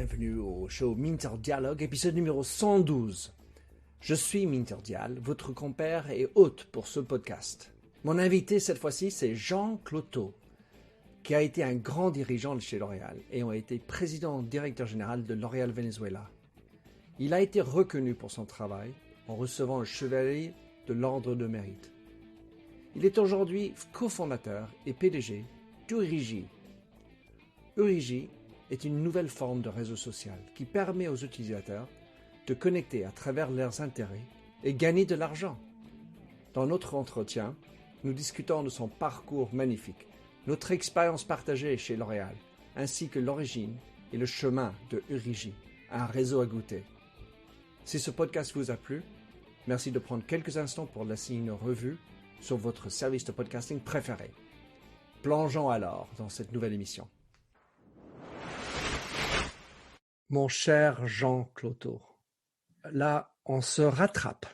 bienvenue au show Minter Dialogue, épisode numéro 112. Je suis Minter Dial, votre compère et hôte pour ce podcast. Mon invité cette fois-ci, c'est Jean Cloteau, qui a été un grand dirigeant de chez L'Oréal et a été président-directeur général de L'Oréal Venezuela. Il a été reconnu pour son travail en recevant le chevalier de l'Ordre de Mérite. Il est aujourd'hui cofondateur et PDG d'Urigi. Urigi est une nouvelle forme de réseau social qui permet aux utilisateurs de connecter à travers leurs intérêts et gagner de l'argent. Dans notre entretien, nous discutons de son parcours magnifique, notre expérience partagée chez L'Oréal, ainsi que l'origine et le chemin de Urigi, un réseau à goûter. Si ce podcast vous a plu, merci de prendre quelques instants pour laisser une revue sur votre service de podcasting préféré. Plongeons alors dans cette nouvelle émission. Mon cher Jean Cloteau, là, on se rattrape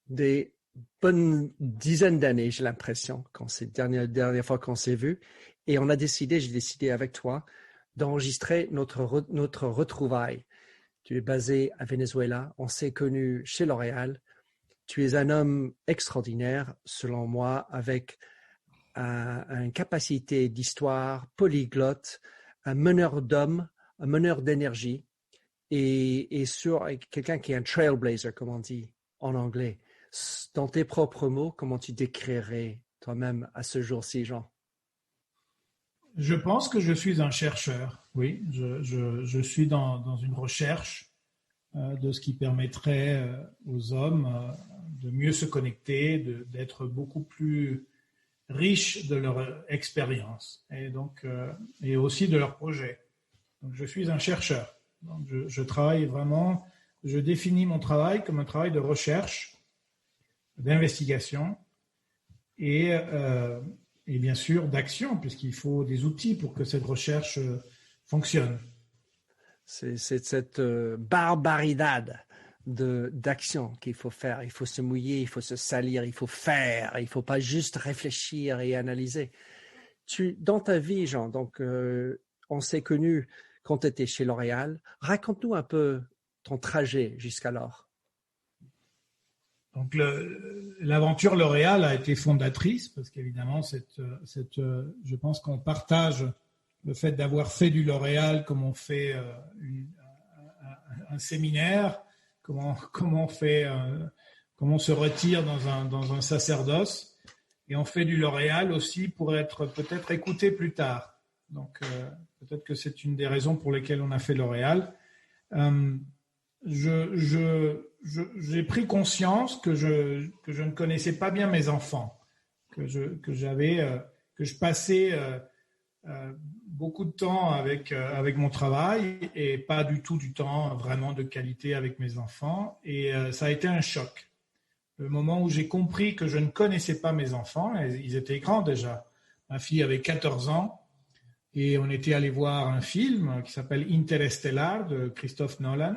des bonnes dizaines d'années, j'ai l'impression, quand c'est la dernière fois qu'on s'est vu, et j'ai décidé avec toi d'enregistrer notre retrouvaille. Tu es basé à Venezuela, on s'est connus chez L'Oréal. Tu es un homme extraordinaire, selon moi, avec une capacité d'histoire, polyglotte, un meneur d'hommes, un meneur d'énergie et quelqu'un qui est un trailblazer, comme on dit en anglais. Dans tes propres mots, comment tu décrirais toi-même à ce jour-ci, Jean? Je pense que je suis un chercheur, oui. Je suis dans une recherche de ce qui permettrait aux hommes de mieux se connecter, d'être beaucoup plus riches de leur expérience et aussi de leur projet. Donc, je suis un chercheur. Donc, je travaille vraiment, je définis mon travail comme un travail de recherche, d'investigation et bien sûr d'action, puisqu'il faut des outils pour que cette recherche fonctionne. C'est cette barbaridade d'action qu'il faut faire. Il faut se mouiller, il faut se salir, il faut faire. Il ne faut pas juste réfléchir et analyser. Dans ta vie, Jean, donc on s'est connus quand tu étais chez L'Oréal. Raconte-nous un peu ton trajet jusqu'alors. Donc l'aventure L'Oréal a été fondatrice parce qu'évidemment, je pense qu'on partage le fait d'avoir fait du L'Oréal comme on fait un séminaire, comment on se retire dans un sacerdoce, et on fait du L'Oréal aussi pour être peut-être écouté plus tard. Donc peut-être que c'est une des raisons pour lesquelles on a fait L'Oréal. J'ai pris conscience que je ne connaissais pas bien mes enfants, que je passais beaucoup de temps avec mon travail et pas du tout du temps vraiment de qualité avec mes enfants, et ça a été un choc. Le moment où j'ai compris que je ne connaissais pas mes enfants, ils étaient grands déjà. Ma fille avait 14 ans et on était allé voir un film qui s'appelle Interstellar de Christopher Nolan.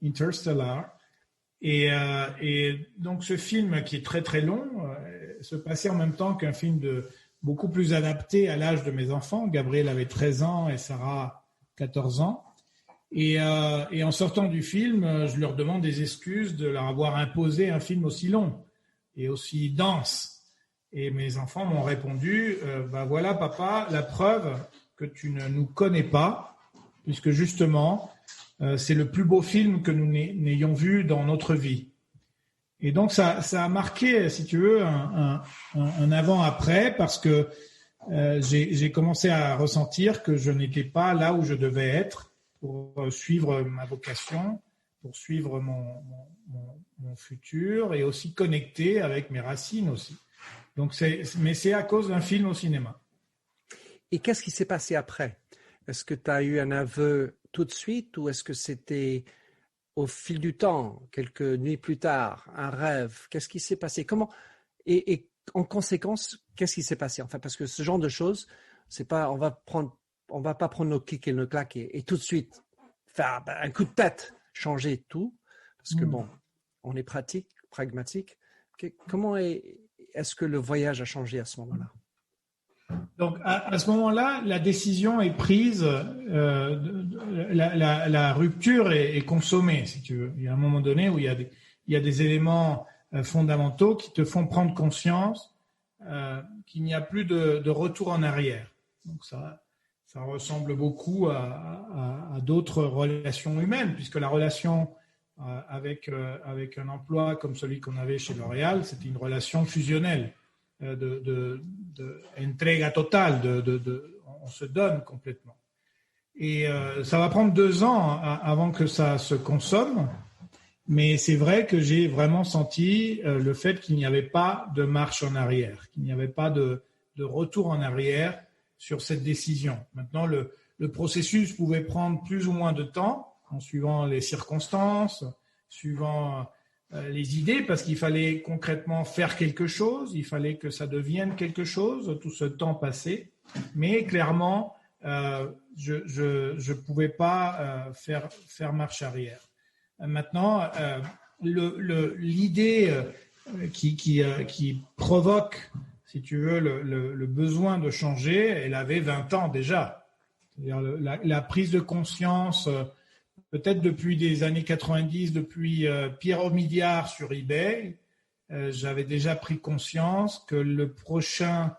Interstellar. Et donc ce film qui est très très long se passait en même temps qu'un film beaucoup plus adapté à l'âge de mes enfants. Gabriel avait 13 ans et Sarah 14 ans. Et en sortant du film, je leur demande des excuses de leur avoir imposé un film aussi long et aussi dense. Et mes enfants m'ont répondu, voilà papa, la preuve que tu ne nous connais pas, puisque justement, c'est le plus beau film que nous n'ayons vu dans notre vie. Et donc, ça a marqué, si tu veux, un avant-après, parce que j'ai commencé à ressentir que je n'étais pas là où je devais être pour suivre ma vocation, pour suivre mon futur et aussi connecter avec mes racines aussi. Donc, mais c'est à cause d'un film au cinéma. Et qu'est-ce qui s'est passé après? Est-ce que tu as eu un aveu tout de suite ou est-ce que c'était au fil du temps, quelques nuits plus tard, un rêve? Qu'est-ce qui s'est passé? Et en conséquence, qu'est-ce qui s'est passé? Enfin, parce que ce genre de choses, c'est pas, on va pas prendre nos kicks et nos claques et tout de suite faire un coup de tête, changer tout, parce que bon, on est pragmatique. Comment est-ce que le voyage a changé à ce moment-là? Donc, à ce moment-là, la décision est prise, la rupture est consommée, si tu veux. Il y a un moment donné où il y a des éléments fondamentaux qui te font prendre conscience qu'il n'y a plus de retour en arrière. Donc, ça ressemble beaucoup à d'autres relations humaines, puisque la relation avec un emploi comme celui qu'on avait chez L'Oréal, c'était une relation fusionnelle. De entrega totale, on se donne complètement. Et ça va prendre 2 ans avant que ça se consomme, mais c'est vrai que j'ai vraiment senti le fait qu'il n'y avait pas de marche en arrière, qu'il n'y avait pas de retour en arrière sur cette décision. Maintenant, le processus pouvait prendre plus ou moins de temps en suivant les circonstances, suivant les idées, parce qu'il fallait concrètement faire quelque chose, il fallait que ça devienne quelque chose, tout ce temps passé. Mais clairement, je pouvais pas faire marche arrière. Maintenant, l'idée qui provoque, si tu veux, le besoin de changer, elle avait 20 ans déjà. C'est-à-dire la prise de conscience. Peut-être depuis des années 90, depuis Pierre Omidyar sur eBay, j'avais déjà pris conscience que le prochain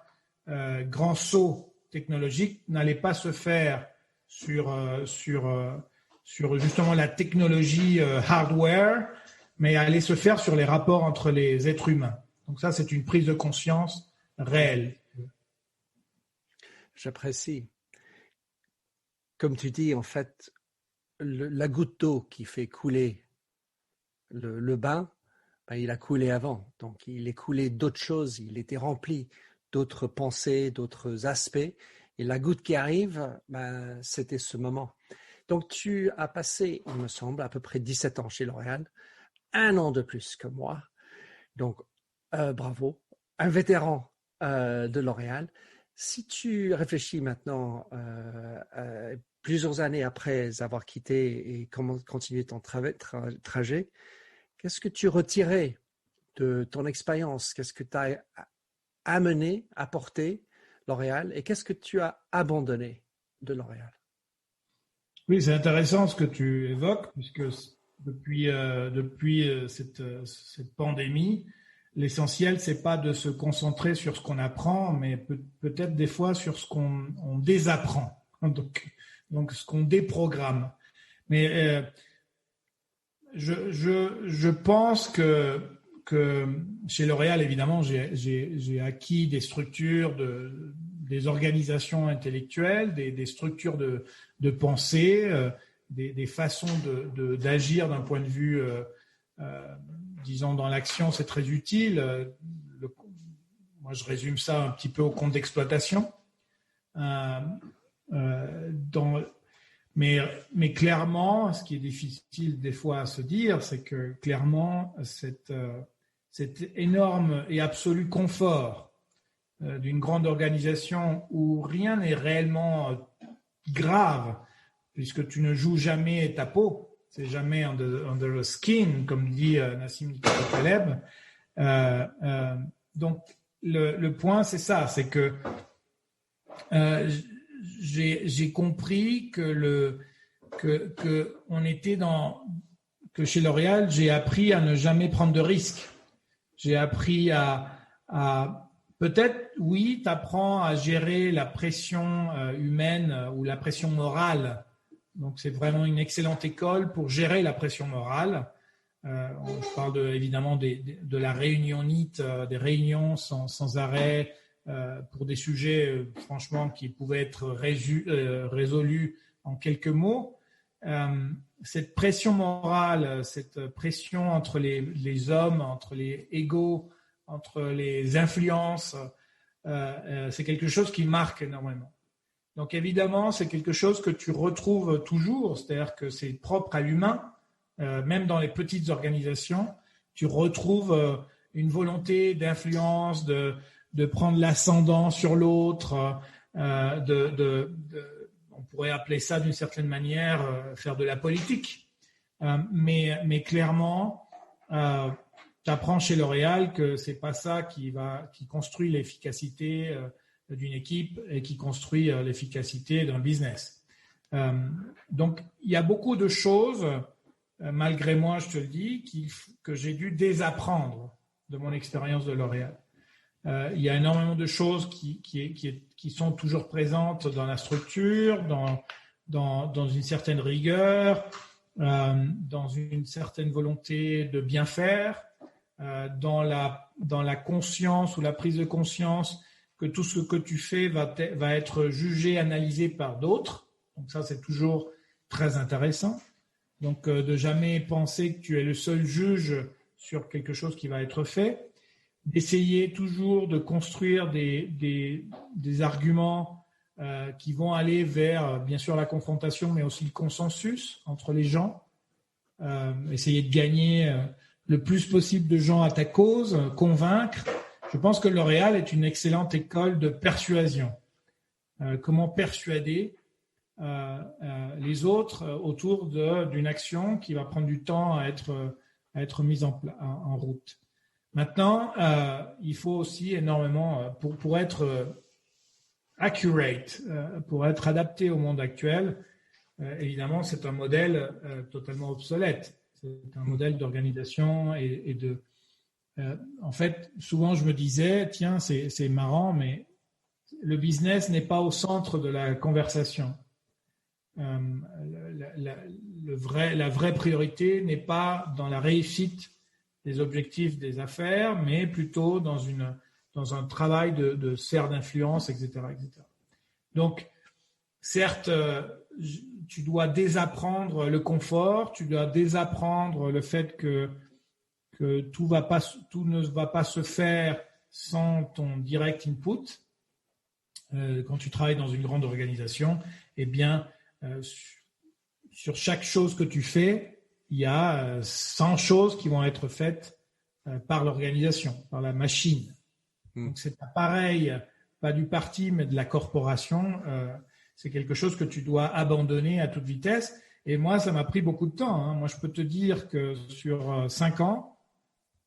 grand saut technologique n'allait pas se faire sur justement la technologie hardware, mais allait se faire sur les rapports entre les êtres humains. Donc ça, c'est une prise de conscience réelle. J'apprécie. Comme tu dis, en fait, la goutte d'eau qui fait couler le bain, ben, il a coulé avant. Donc, il est coulé d'autres choses. Il était rempli d'autres pensées, d'autres aspects. Et la goutte qui arrive, ben, c'était ce moment. Donc, tu as passé, il me semble, à peu près 17 ans chez L'Oréal, 1 an de plus que moi. Donc, bravo. Un vétéran de L'Oréal. Si tu réfléchis maintenant plusieurs années après avoir quitté et continué ton trajet, qu'est-ce que tu retirais de ton expérience? Qu'est-ce que tu as amené, apporté L'Oréal et qu'est-ce que tu as abandonné de L'Oréal? Oui, c'est intéressant ce que tu évoques, puisque depuis cette pandémie, l'essentiel, c'est pas de se concentrer sur ce qu'on apprend, mais peut-être des fois sur ce qu'on désapprend. Donc ce qu'on déprogramme. Mais je pense que chez L'Oréal, évidemment, j'ai acquis des structures, des organisations intellectuelles, des structures de pensée, des façons d'agir d'un point de vue, disons, dans l'action, c'est très utile. Moi, je résume ça un petit peu au compte d'exploitation. Mais clairement, ce qui est difficile des fois à se dire, c'est que clairement, cet énorme et absolu confort d'une grande organisation où rien n'est réellement grave, puisque tu ne joues jamais ta peau, c'est jamais under the skin, comme dit Nassim Nicolas Taleb. Donc, le point, c'est ça, c'est que j'ai compris que chez L'Oréal, j'ai appris à ne jamais prendre de risques. J'ai appris à peut-être, oui, t'apprends à gérer la pression humaine ou la pression morale. Donc, c'est vraiment une excellente école pour gérer la pression morale. Je parle évidemment de la réunionnite, des réunions sans arrêt, pour des sujets, franchement, qui pouvaient être résolus en quelques mots. Cette pression morale, cette pression entre les hommes, entre les égos, entre les influences, c'est quelque chose qui marque énormément. Donc évidemment, c'est quelque chose que tu retrouves toujours, c'est-à-dire que c'est propre à l'humain, même dans les petites organisations, tu retrouves une volonté d'influence, de prendre l'ascendant sur l'autre, on pourrait appeler ça d'une certaine manière faire de la politique. Mais clairement, tu apprends chez L'Oréal que c'est pas ça qui construit l'efficacité, d'une équipe et qui construit l'efficacité d'un business. Donc, il y a beaucoup de choses, malgré moi, je te le dis, que j'ai dû désapprendre de mon expérience de L'Oréal. Il y a énormément de choses qui sont toujours présentes dans la structure, dans une certaine rigueur, dans une certaine volonté de bien faire, dans la conscience ou la prise de conscience que tout ce que tu fais va être jugé, analysé par d'autres. Donc ça, c'est toujours très intéressant. Donc de jamais penser que tu es le seul juge sur quelque chose qui va être fait. D'essayer toujours de construire des arguments qui vont aller vers, bien sûr, la confrontation, mais aussi le consensus entre les gens. Essayer de gagner le plus possible de gens à ta cause, convaincre. Je pense que L'Oréal est une excellente école de persuasion. Comment persuader les autres autour d'une action qui va prendre du temps à être mise en route. Maintenant, il faut aussi énormément, pour être accurate, pour être adapté au monde actuel, évidemment, c'est un modèle totalement obsolète. C'est un modèle d'organisation et de... en fait, souvent, je me disais, tiens, c'est marrant, mais le business n'est pas au centre de la conversation. La vraie priorité n'est pas dans la réussite des objectifs des affaires, mais plutôt dans un travail de serre d'influence, etc., etc. Donc, certes, tu dois désapprendre le confort, tu dois désapprendre le fait que tout ne va pas se faire sans ton direct input. Quand tu travailles dans une grande organisation, eh bien, sur chaque chose que tu fais, il y a 100 choses qui vont être faites par l'organisation, par la machine. Donc, c'est pas pareil, pas du parti, mais de la corporation. C'est quelque chose que tu dois abandonner à toute vitesse. Et moi, ça m'a pris beaucoup de temps. Moi, je peux te dire que sur 5 ans,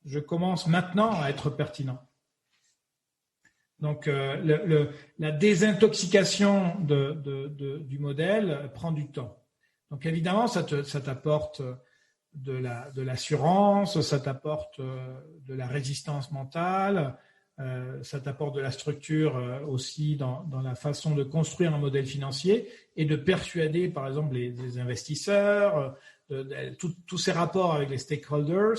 je commence maintenant à être pertinent. Donc, la désintoxication du modèle prend du temps. Donc, évidemment, ça t'apporte de l'assurance, ça t'apporte de la résistance mentale, ça t'apporte de la structure aussi dans la façon de construire un modèle financier et de persuader, par exemple, les investisseurs, tous ces rapports avec les stakeholders.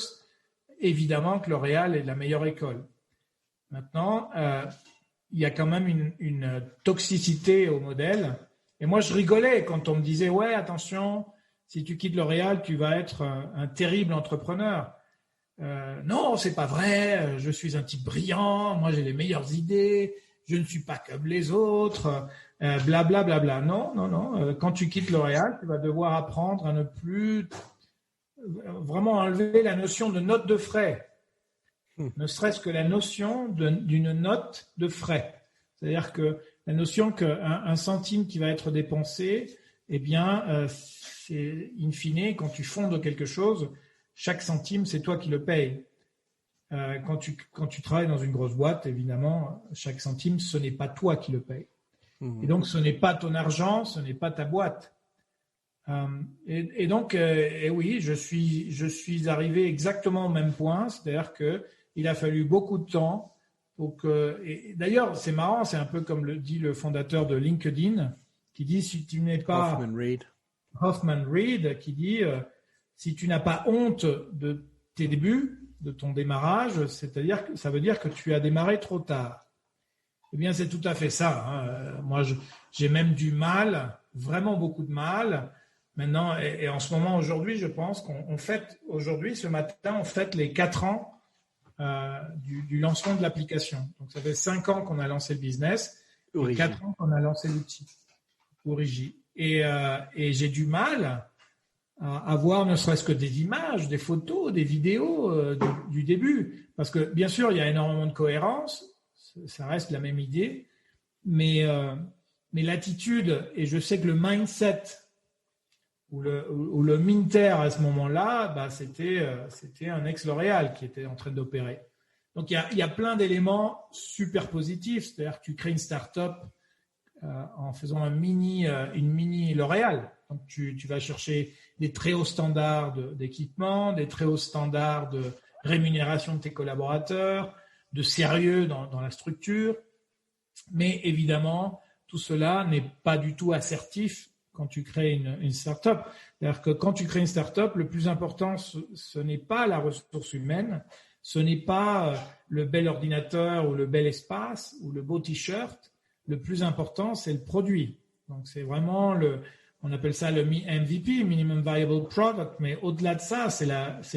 Évidemment que L'Oréal est la meilleure école. Maintenant, il y a quand même une toxicité au modèle. Et moi, je rigolais quand on me disait « Ouais, attention, si tu quittes L'Oréal, tu vas être un terrible entrepreneur. » Non, c'est pas vrai. Je suis un type brillant. Moi, j'ai les meilleures idées. Je ne suis pas comme les autres. Bla bla bla bla. Non. Quand tu quittes L'Oréal, tu vas devoir apprendre à ne plus vraiment enlever la notion de note de frais. Ne serait-ce que la notion d'une note de frais. C'est-à-dire que la notion qu'un centime qui va être dépensé, eh bien, c'est in fine, quand tu fondes quelque chose, chaque centime, c'est toi qui le payes. Quand tu travailles dans une grosse boîte, évidemment, chaque centime, ce n'est pas toi qui le payes. Et donc, ce n'est pas ton argent, ce n'est pas ta boîte. Et donc, oui, je suis arrivé exactement au même point, c'est-à-dire qu'il a fallu beaucoup de temps pour que... Et d'ailleurs, c'est marrant, c'est un peu comme le dit le fondateur de LinkedIn, qui dit, si tu n'es pas... Hoffman Reed, qui dit... si tu n'as pas honte de tes débuts, de ton démarrage, c'est-à-dire que ça veut dire que tu as démarré trop tard. Eh bien, c'est tout à fait ça. Moi, j'ai même du mal, vraiment beaucoup de mal. Maintenant, et en ce moment, aujourd'hui, je pense qu'on fête, aujourd'hui, ce matin, on fête les 4 ans du lancement de l'application. Donc, ça fait 5 ans qu'on a lancé le business et 4 ans qu'on a lancé l'outil, Origi. Et j'ai du mal à avoir ne serait-ce que des images, des photos, des vidéos du début. Parce que, bien sûr, il y a énormément de cohérence, ça reste la même idée, mais l'attitude, et je sais que le mindset ou le Minter à ce moment-là, c'était un ex-L'Oréal qui était en train d'opérer. Donc, il y a plein d'éléments super positifs. C'est-à-dire que tu crées une start-up en faisant une mini L'Oréal. Donc, tu vas chercher des très hauts standards d'équipement, des très hauts standards de rémunération de tes collaborateurs, de sérieux dans la structure. Mais évidemment, tout cela n'est pas du tout assertif quand tu crées une start-up. C'est-à-dire que quand tu crées une start-up, le plus important, ce n'est pas la ressource humaine, ce n'est pas le bel ordinateur ou le bel espace ou le beau t-shirt. Le plus important, c'est le produit. Donc, c'est vraiment on appelle ça le MVP, Minimum Viable Product, mais au-delà de ça, c'est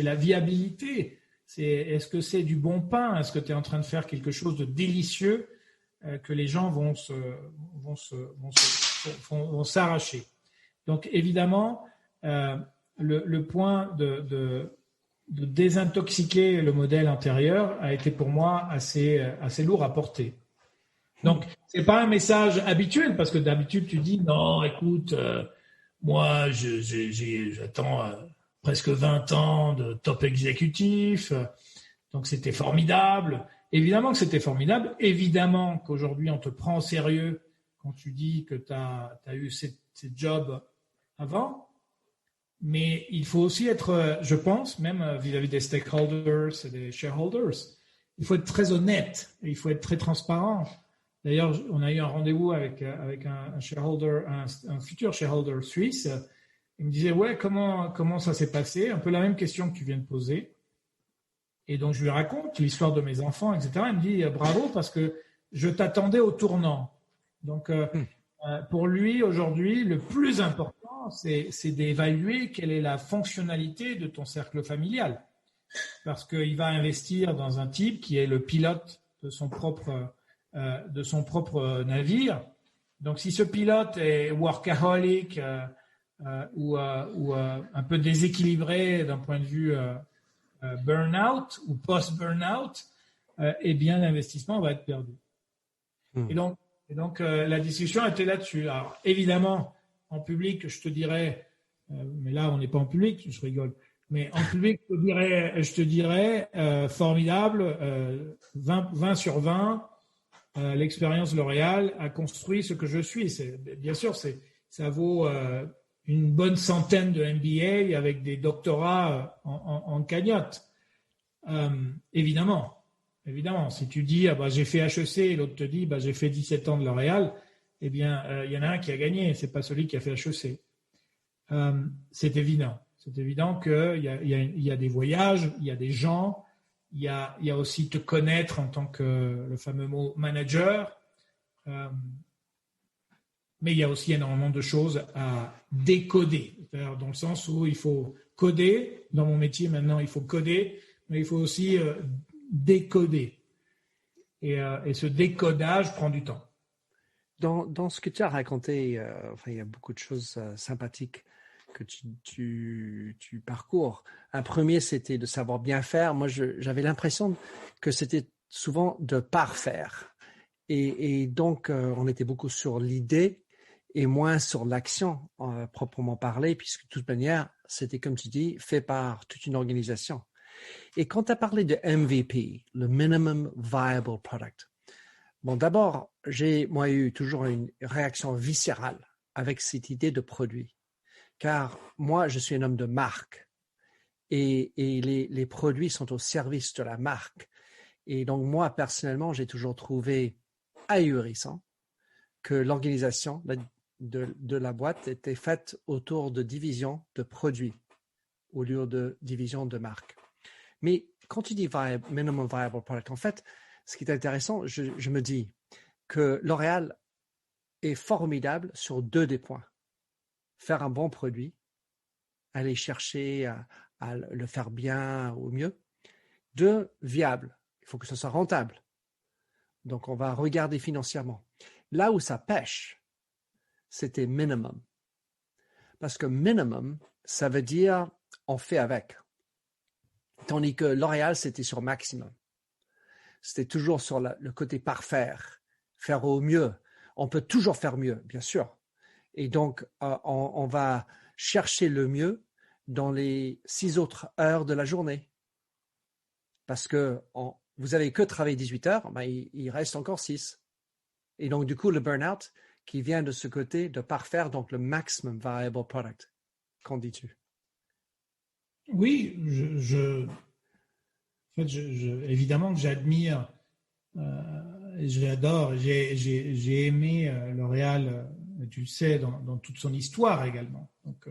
la viabilité. Est-ce que c'est du bon pain? Est-ce que tu es en train de faire quelque chose de délicieux que les gens vont s'arracher? Donc, évidemment, le point de désintoxiquer le modèle antérieur a été pour moi assez lourd à porter. Donc, c'est pas un message habituel parce que d'habitude tu dis non, écoute, moi j'attends presque 20 ans de top exécutif, donc c'était formidable. Évidemment que c'était formidable. Évidemment qu'aujourd'hui on te prend au sérieux quand tu dis que tu as eu ces jobs avant. Mais il faut aussi être, je pense, même vis-à-vis des stakeholders et des shareholders, il faut être très honnête et il faut être très transparent. D'ailleurs, on a eu un rendez-vous avec un shareholder, un futur shareholder suisse. Il me disait, ouais, comment ça s'est passé? Un peu la même question que tu viens de poser. Et donc, je lui raconte l'histoire de mes enfants, etc. Il me dit, bravo, parce que je t'attendais au tournant. Donc, pour lui, aujourd'hui, le plus important, c'est d'évaluer quelle est la fonctionnalité de ton cercle familial. Parce qu'il va investir dans un type qui est le pilote de son propre navire. Donc, si ce pilote est workaholic ou un peu déséquilibré d'un point de vue burn-out ou post-burn-out, eh bien, l'investissement va être perdu. Et donc, la discussion était là-dessus. Alors, évidemment, en public, je te dirais, mais là, on n'est pas en public, je rigole, mais en public, je te dirais formidable, 20 sur 20, l'expérience L'Oréal a construit ce que je suis. Bien sûr, ça vaut une bonne centaine de MBA avec des doctorats en cagnotte. Évidemment, si tu dis j'ai fait HEC et l'autre te dit j'ai fait 17 ans de L'Oréal, eh bien, il y en a un qui a gagné, c'est pas celui qui a fait HEC. C'est évident. C'est évident qu'il y a des voyages, il y a des gens, il y a aussi te connaître en tant que le fameux mot manager. Mais il y a aussi énormément de choses à décoder, c'est-à-dire dans le sens où il faut coder. Dans mon métier maintenant, il faut coder, mais il faut aussi décoder. Et ce décodage prend du temps. Dans ce que tu as raconté, il y a beaucoup de choses sympathiques que tu parcours. Un premier, c'était de savoir bien faire. Moi, j'avais l'impression que c'était souvent de parfaire. Et donc, on était beaucoup sur l'idée et moins sur l'action proprement parlée, puisque de toute manière, c'était, comme tu dis, fait par toute une organisation. Et quand tu as parlé de MVP, le Minimum Viable Product, bon, d'abord, j'ai eu toujours une réaction viscérale avec cette idée de produit. Car moi, je suis un homme de marque et les produits sont au service de la marque. Et donc, moi, personnellement, j'ai toujours trouvé ahurissant que l'organisation de la boîte était faite autour de divisions de produits au lieu de divisions de marque. Mais quand tu dis Minimum Viable Product, en fait, ce qui est intéressant, je me dis que L'Oréal est formidable sur deux des points. Faire un bon produit, aller chercher à le faire bien ou mieux. Deux, viable. Il faut que ce soit rentable. Donc, on va regarder financièrement. Là où ça pêche, c'était minimum. Parce que minimum, ça veut dire on fait avec. Tandis que L'Oréal, c'était sur maximum. C'était toujours sur le côté parfaire, faire au mieux. On peut toujours faire mieux, bien sûr. Et donc, on va chercher le mieux dans les 6 autres heures de la journée. Parce que vous avez que travaillé 18 heures, ben, il reste encore 6. Et donc, du coup, le burn-out qui vient de ce côté de parfaire donc le maximum viable product. Qu'en dis-tu? Oui, évidemment que j'admire, j'adore, j'ai aimé L'Oréal, tu le sais, dans toute son histoire également. Donc,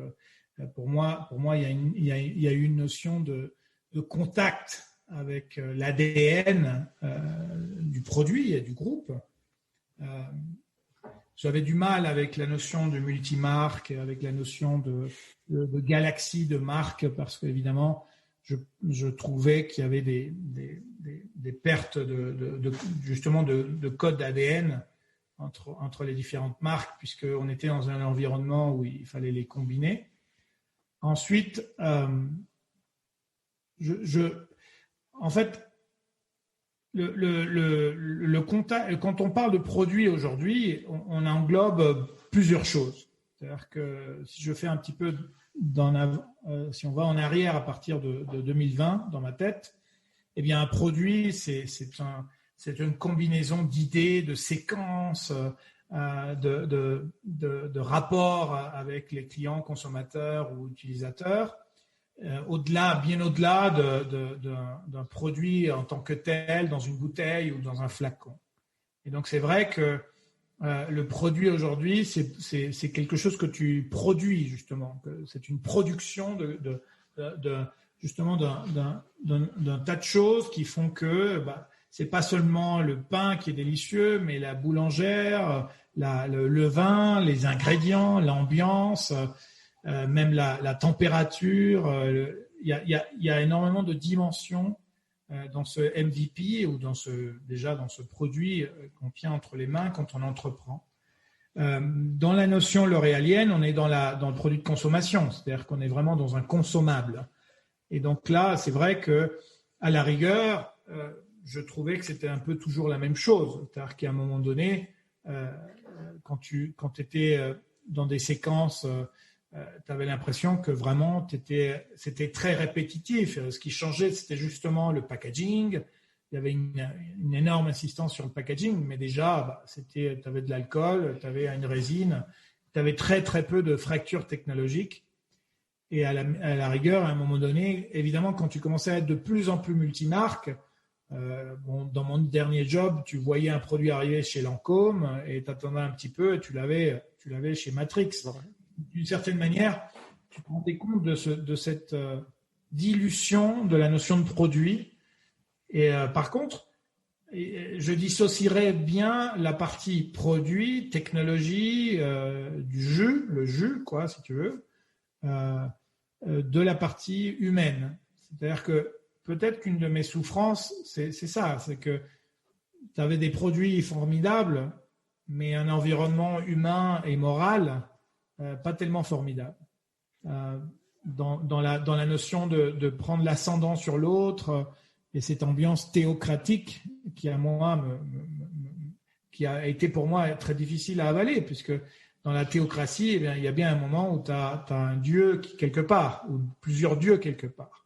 pour moi, il y a eu une notion de contact avec l'ADN du produit et du groupe. J'avais du mal avec la notion de multimarque, avec la notion de galaxie de marques, parce qu'évidemment, je trouvais qu'il y avait des pertes justement de code ADN entre les différentes marques, puisqu'on était dans un environnement où il fallait les combiner. Ensuite, en fait, le contact, quand on parle de produits aujourd'hui, on englobe plusieurs choses. C'est-à-dire que si je fais un petit peu si on va en arrière à partir de 2020 dans ma tête, eh bien un produit c'est une combinaison d'idées, de séquences, de rapports avec les clients, consommateurs ou utilisateurs. Bien au-delà d'un produit en tant que tel, dans une bouteille ou dans un flacon. Et donc, c'est vrai que le produit aujourd'hui, c'est quelque chose que tu produis, justement. C'est une production justement d'un tas de choses qui font que c'est pas seulement le pain qui est délicieux, mais la boulangère, le vin, les ingrédients, l'ambiance, même la température. Il y a énormément de dimensions dans ce MVP ou dans ce produit qu'on tient entre les mains quand on entreprend. Dans la notion l'oréalienne, on est dans le produit de consommation, c'est-à-dire qu'on est vraiment dans un consommable. Et donc là, c'est vrai que à la rigueur, je trouvais que c'était un peu toujours la même chose. C'est-à-dire qu'à un moment donné, quand tu étais dans des séquences, tu avais l'impression que vraiment c'était très répétitif. Ce qui changeait, c'était justement le packaging. Il y avait une énorme insistance sur le packaging, mais déjà, tu avais de l'alcool, tu avais une résine, tu avais très très peu de fractures technologiques. Et à la rigueur, à un moment donné, évidemment, quand tu commençais à être de plus en plus multimarque, dans mon dernier job, tu voyais un produit arriver chez Lancôme et tu attendais un petit peu et tu l'avais chez Matrix. D'une certaine manière, tu te rendais compte de cette dilution de la notion de produit. Et par contre, je dissocierais bien la partie produit, technologie, du jus, le jus, quoi, si tu veux, de la partie humaine. C'est-à-dire que peut-être qu'une de mes souffrances, c'est ça, c'est que tu avais des produits formidables, mais un environnement humain et moral pas tellement formidable. Dans la notion de prendre l'ascendant sur l'autre et cette ambiance théocratique qui a été pour moi très difficile à avaler, puisque dans la théocratie, eh bien, il y a bien un moment où tu as un dieu quelque part, ou plusieurs dieux quelque part.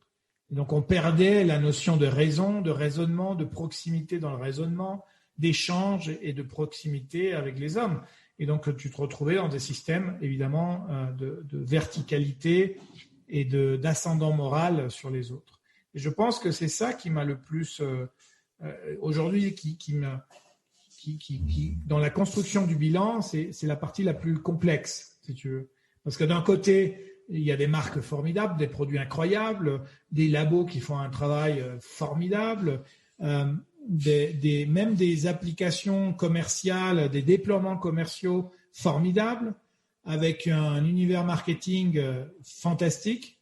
Et donc on perdait la notion de raison, de raisonnement, de proximité dans le raisonnement, d'échange et de proximité avec les hommes. Et donc tu te retrouvais dans des systèmes évidemment de verticalité et d'ascendant moral sur les autres. Et je pense que c'est ça qui m'a le plus aujourd'hui, qui dans la construction du bilan, c'est la partie la plus complexe, si tu veux. Parce que d'un côté, il y a des marques formidables, des produits incroyables, des labos qui font un travail formidable, même des applications commerciales, des déploiements commerciaux formidables, avec un univers marketing fantastique.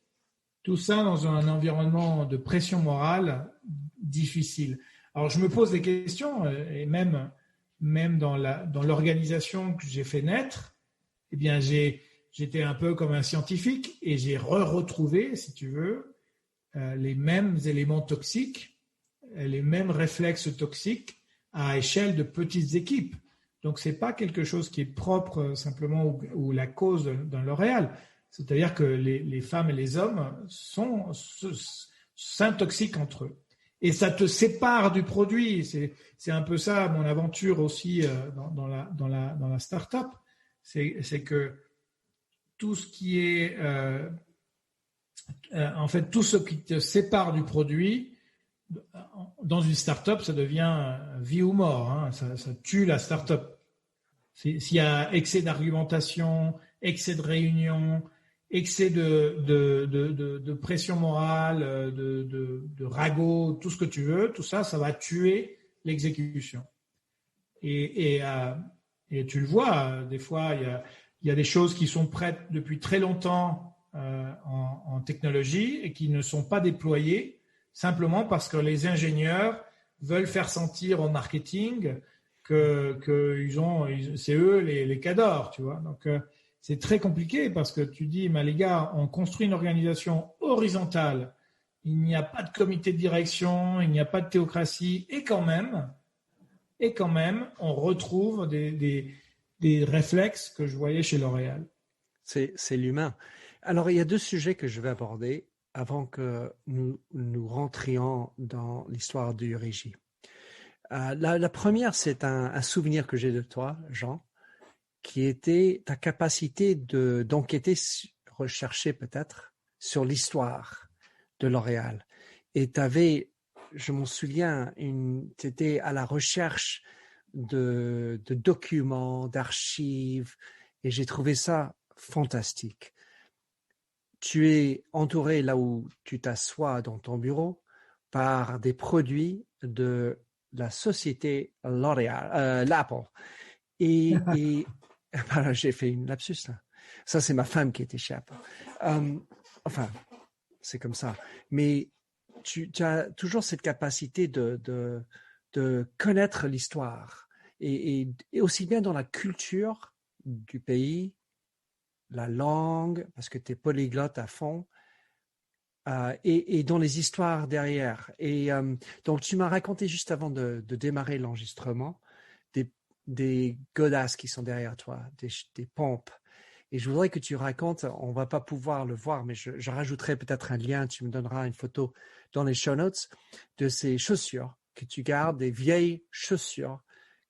Tout ça dans un environnement de pression morale difficile. Alors je me pose des questions, et même dans l'organisation que j'ai fait naître, eh bien j'étais un peu comme un scientifique et j'ai retrouvé, si tu veux, les mêmes éléments toxiques, les mêmes réflexes toxiques à échelle de petites équipes. Donc c'est pas quelque chose qui est propre simplement ou la cause d'un L'Oréal. C'est-à-dire que les femmes et les hommes s'intoxiquent entre eux. et ça te sépare du produit. C'est un peu ça mon aventure aussi dans la start-up. C'est que tout ce qui est en fait tout ce qui te sépare du produit dans une start-up, ça devient vie ou mort. Hein. Ça tue la start-up. S'il y a excès d'argumentation, excès de réunion, excès de pression morale, de ragot, tout ce que tu veux, tout ça, ça va tuer l'exécution. Et tu le vois, des fois, il y a des choses qui sont prêtes depuis très longtemps en technologie et qui ne sont pas déployées simplement parce que les ingénieurs veulent faire sentir au marketing que c'est eux les cadors, tu vois. Donc, c'est très compliqué parce que tu dis, mais les gars, on construit une organisation horizontale, il n'y a pas de comité de direction, il n'y a pas de théocratie, et quand même, on retrouve des réflexes que je voyais chez L'Oréal. C'est l'humain. Alors, il y a 2 sujets que je vais aborder avant que nous rentrions dans l'histoire du Régie. La première, c'est un souvenir que j'ai de toi, Jean, qui était ta capacité d'enquêter, rechercher peut-être, sur l'histoire de L'Oréal. Et tu avais, je m'en souviens, tu étais à la recherche de documents, d'archives, et j'ai trouvé ça fantastique. Tu es entouré, là où tu t'assois dans ton bureau, par des produits de la société L'Oréal, l'Apple. Et voilà, j'ai fait une lapsus là. Ça, c'est ma femme qui était chez Apple. Enfin, c'est comme ça. Mais tu as toujours cette capacité de connaître l'histoire. Et aussi bien dans la culture du pays, la langue, parce que tu es polyglotte à fond, et dans les histoires derrière. Et donc, tu m'as raconté juste avant de démarrer l'enregistrement des godasses qui sont derrière toi, des pompes. Et je voudrais que tu racontes, on ne va pas pouvoir le voir, mais je rajouterai peut-être un lien, tu me donneras une photo dans les show notes, de ces chaussures que tu gardes, des vieilles chaussures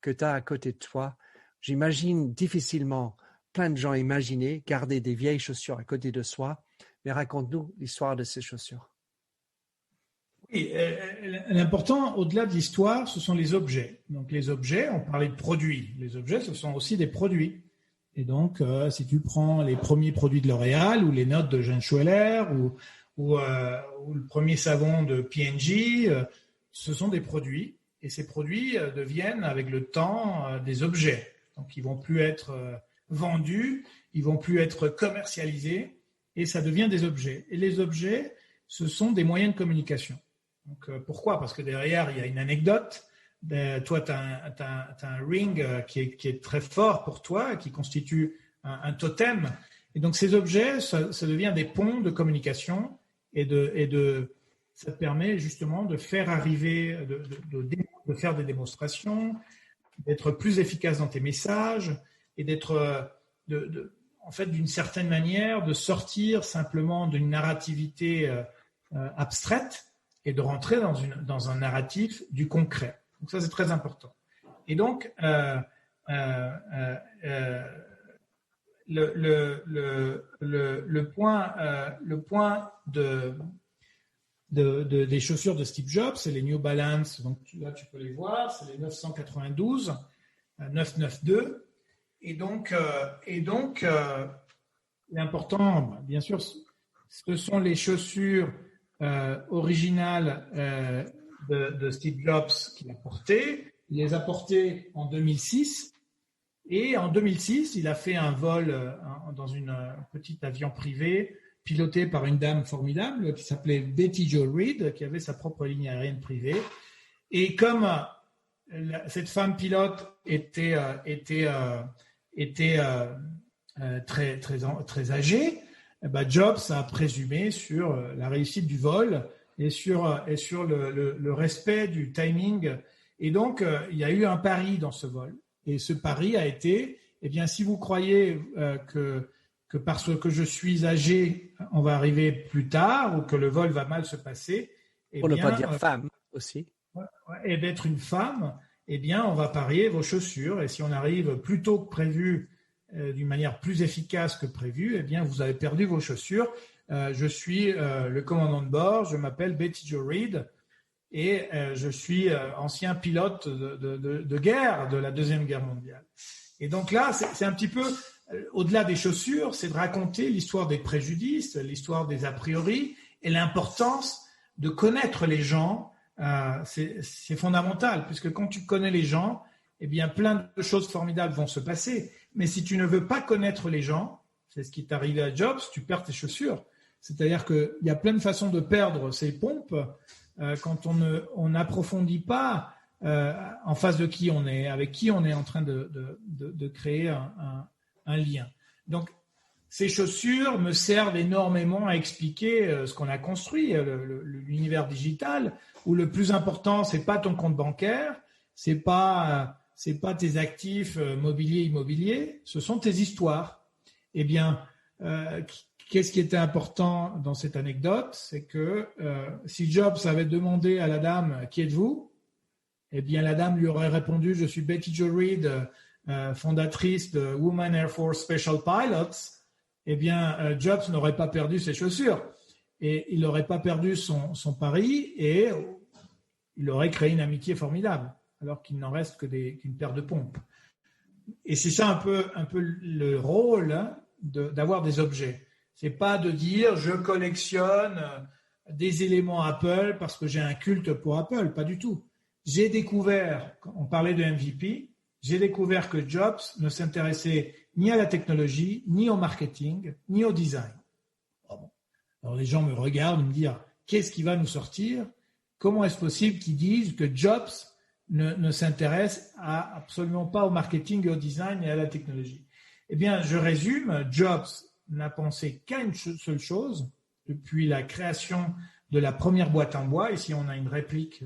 que tu as à côté de toi. J'imagine difficilement plein de gens imaginer garder des vieilles chaussures à côté de soi, mais raconte-nous l'histoire de ces chaussures. Oui, l'important, au-delà de l'histoire, ce sont les objets. Donc les objets, on parlait de produits. Les objets, ce sont aussi des produits. Et donc, si tu prends les premiers produits de L'Oréal ou les notes de Jeanne Schweller ou le premier savon de P&G, ce sont des produits. Et ces produits deviennent, avec le temps, des objets. Donc, ils vont plus être vendus, ils vont plus être commercialisés, et ça devient des objets. Et les objets, ce sont des moyens de communication. Donc, pourquoi ? Parce que derrière, il y a une anecdote. Toi, tu as un ring qui est très fort pour toi, qui constitue un totem. Et donc, ces objets, ça devient des ponts de communication et ça te permet justement de faire arriver, de faire des démonstrations, d'être plus efficace dans tes messages et d'être, en fait, d'une certaine manière, de sortir simplement d'une narrativité abstraite et de rentrer dans un narratif du concret. Donc ça, c'est très important. Et donc, le point des chaussures de Steve Jobs, c'est les New Balance. Donc là, tu peux les voir, c'est les 992, 992. Et donc, l'important, bien sûr, ce sont les chaussures originales de Steve Jobs qu'il a portées. Il les a portées en 2006. Et en 2006, il a fait un vol dans une petite avion privé piloté par une dame formidable qui s'appelait Betty Jo Reed, qui avait sa propre ligne aérienne privée. Et comme cette femme pilote était très âgée, Jobs a présumé sur la réussite du vol et sur le respect du timing. Et donc, il y a eu un pari dans ce vol. Et ce pari a été, eh bien, si vous croyez que parce que je suis âgé, on va arriver plus tard ou que le vol va mal se passer, pour ne pas dire femme. aussi. Et d'être une femme, eh bien, on va parier vos chaussures. Et si on arrive plus tôt que prévu, d'une manière plus efficace que prévu, eh bien, vous avez perdu vos chaussures. Je suis le commandant de bord, je m'appelle Betty Jo Reed et je suis ancien pilote de guerre de la Deuxième Guerre mondiale. Et donc là, c'est un petit peu, au-delà des chaussures, c'est de raconter l'histoire des préjudices, l'histoire des a priori et l'importance de connaître les gens. C'est fondamental, puisque quand tu connais les gens, eh bien, plein de choses formidables vont se passer. Mais si tu ne veux pas connaître les gens, c'est ce qui est arrivé à Jobs, tu perds tes chaussures. C'est-à-dire qu'il y a plein de façons de perdre ses pompes quand on n'approfondit pas en face de qui on est, avec qui on est en train de créer un lien. Donc, ces chaussures me servent énormément à expliquer ce qu'on a construit, l'univers digital, où le plus important, c'est pas ton compte bancaire, c'est pas tes actifs mobiliers, immobiliers, ce sont tes histoires. Eh bien, qu'est-ce qui était important dans cette anecdote? C'est que si Jobs avait demandé à la dame « Qui êtes-vous ?» eh bien, la dame lui aurait répondu « Je suis Betty Jo Reed, fondatrice de Women Air Force Special Pilots », eh bien, Jobs n'aurait pas perdu ses chaussures et il n'aurait pas perdu son pari et il aurait créé une amitié formidable, alors qu'il n'en reste qu'une paire de pompes. Et c'est ça un peu le rôle d'avoir des objets. C'est pas de dire je collectionne des éléments Apple parce que j'ai un culte pour Apple, pas du tout. J'ai découvert, on parlait de MVP, j'ai découvert que Jobs ne s'intéressait ni à la technologie, ni au marketing, ni au design. Bon. Alors les gens me regardent, me disent qu'est-ce qui va nous sortir? Comment est-ce possible qu'ils disent que Jobs ne s'intéresse absolument pas au marketing et au design et à la technologie? Eh bien, je résume, Jobs n'a pensé qu'à une seule chose depuis la création de la première boîte en bois. Ici, on a une réplique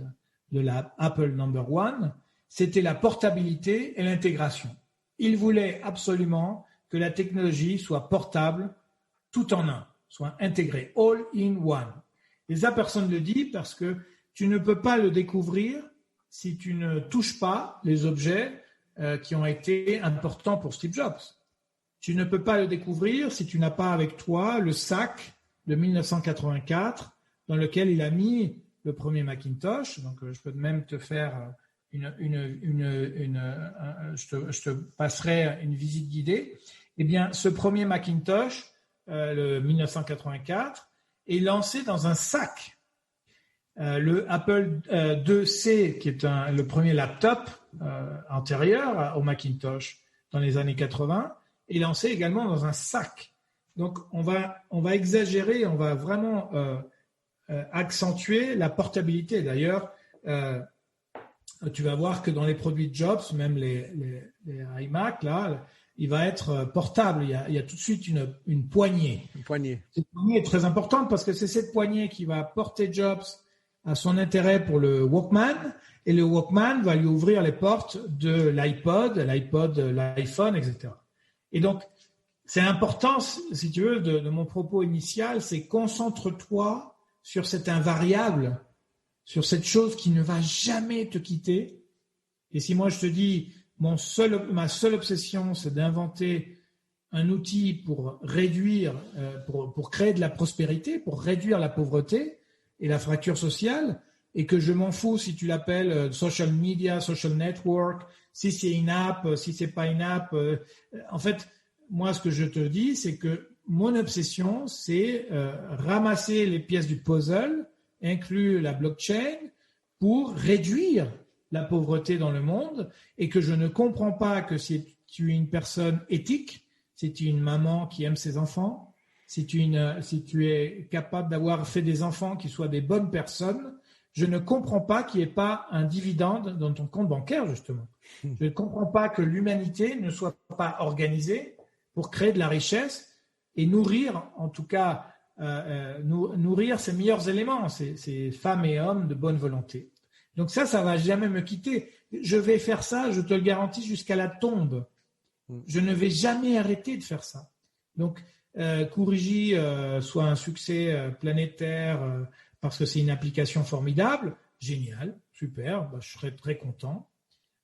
de la Apple No. 1. C'était la portabilité et l'intégration. Il voulait absolument que la technologie soit portable tout en un, soit intégrée, all in one. Et ça, personne ne le dit parce que tu ne peux pas le découvrir si tu ne touches pas les objets qui ont été importants pour Steve Jobs. Tu ne peux pas le découvrir si tu n'as pas avec toi le sac de 1984 dans lequel il a mis le premier Macintosh. Donc, je peux même te faire je te passerai une visite guidée. Eh bien, ce premier Macintosh, le 1984, est lancé dans un sac. Le Apple IIc, qui est le premier laptop antérieur au Macintosh dans les années 80, est lancé également dans un sac. Donc, on va exagérer, on va vraiment accentuer la portabilité. D'ailleurs, tu vas voir que dans les produits de Jobs, même les iMac, là, il va être portable. Il y a tout de suite une poignée. Une poignée. Cette poignée est très importante parce que c'est cette poignée qui va porter Jobs à son intérêt pour le Walkman, et le Walkman va lui ouvrir les portes de l'iPod, l'iPhone, etc. Et donc, c'est important, si tu veux, de mon propos initial, c'est concentre-toi sur cet invariable, sur cette chose qui ne va jamais te quitter. Et si moi je te dis, ma seule obsession, c'est d'inventer un outil pour réduire, pour créer de la prospérité, pour réduire la pauvreté et la fracture sociale, et que je m'en fous si tu l'appelles social media, social network, si c'est une app, si c'est pas une app. En fait, moi, ce que je te dis, c'est que mon obsession, c'est ramasser les pièces du puzzle, inclus la blockchain, pour réduire la pauvreté dans le monde, et que je ne comprends pas que si tu es une personne éthique, si tu es une maman qui aime ses enfants, si tu es capable d'avoir fait des enfants qui soient des bonnes personnes, je ne comprends pas qu'il n'y ait pas un dividende dans ton compte bancaire, justement. Je ne comprends pas que l'humanité ne soit pas organisée pour créer de la richesse et nourrir, en tout cas, nourrir ses meilleurs éléments, ces femmes et hommes de bonne volonté. Donc ça va jamais me quitter. Je vais faire ça, je te le garantis, jusqu'à la tombe. Je ne vais jamais arrêter de faire ça. Donc, Courigi soit un succès planétaire parce que c'est une application formidable, génial, super, je serais très content.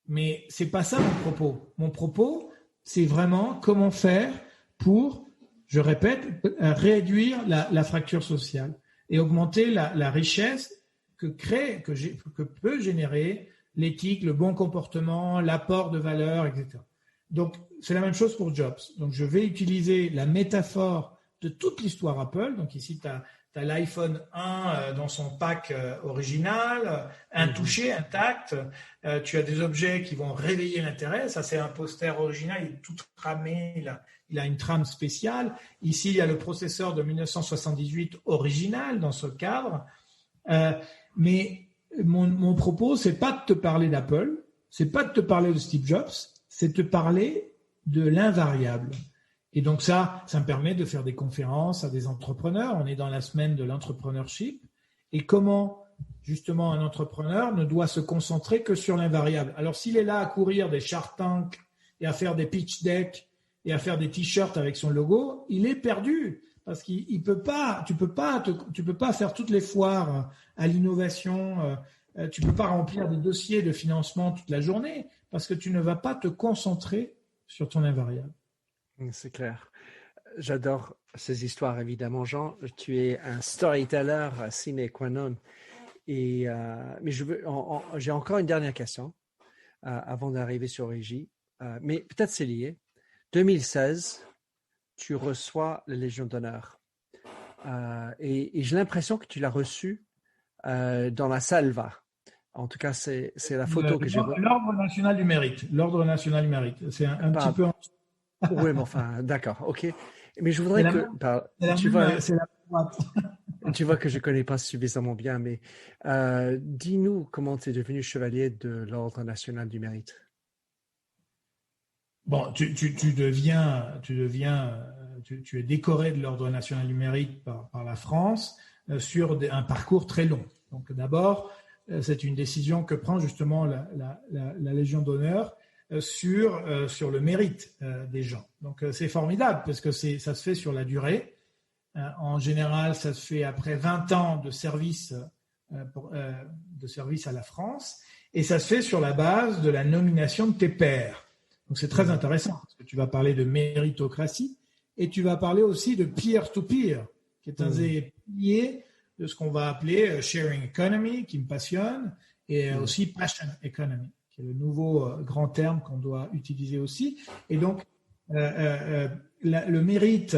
Mais c'est pas ça mon propos. Mon propos, c'est vraiment comment faire pour, je répète, réduire la fracture sociale et augmenter la richesse que peut générer l'éthique, le bon comportement, l'apport de valeur, etc. Donc, c'est la même chose pour Jobs. Donc, je vais utiliser la métaphore de toute l'histoire Apple. Donc, ici, tu as l'iPhone 1 dans son pack original, intouché, intact. Tu as des objets qui vont réveiller l'intérêt. Ça, c'est un poster original. Il est tout tramé. Il a une trame spéciale. Ici, il y a le processeur de 1978 original dans ce cadre. Mais mon propos, c'est pas de te parler d'Apple, c'est pas de te parler de Steve Jobs, c'est de te parler de l'invariable. Et donc ça me permet de faire des conférences à des entrepreneurs. On est dans la semaine de l'entrepreneurship. Et comment, justement, un entrepreneur ne doit se concentrer que sur l'invariable. Alors, s'il est là à courir des Shark Tank et à faire des pitch decks et à faire des t-shirts avec son logo, il est perdu. Parce qu'il peut pas, tu peux pas faire toutes les foires à l'innovation. Tu peux pas remplir des dossiers de financement toute la journée parce que tu ne vas pas te concentrer sur ton invariable. C'est clair. J'adore ces histoires, évidemment, Jean. Tu es un storyteller sine qua non. Mais j'ai encore une dernière question avant d'arriver sur Régie. Mais peut-être c'est lié. 2016, tu reçois la Légion d'honneur. Et j'ai l'impression que tu l'as reçue dans la Salva. En tout cas, c'est la photo que j'ai vue. L'Ordre national du mérite. L'Ordre national du mérite. C'est un petit peu... Oui, mais enfin, d'accord, ok. Mais je voudrais tu vois que je ne connais pas suffisamment bien, mais dis-nous comment tu es devenu chevalier de l'Ordre national du mérite. Bon, tu es décoré de l'Ordre national du mérite par la France sur un parcours très long. Donc d'abord, c'est une décision que prend justement la Légion d'honneur sur le mérite des gens. Donc c'est formidable parce que ça se fait sur la durée. En général, ça se fait après 20 ans de service à la France et ça se fait sur la base de la nomination de tes pairs. Donc c'est très intéressant parce que tu vas parler de méritocratie et tu vas parler aussi de peer-to-peer, qui est un des piliers de ce qu'on va appeler sharing economy, qui me passionne, et aussi passion economy, qui est le nouveau grand terme qu'on doit utiliser aussi. Et donc, le mérite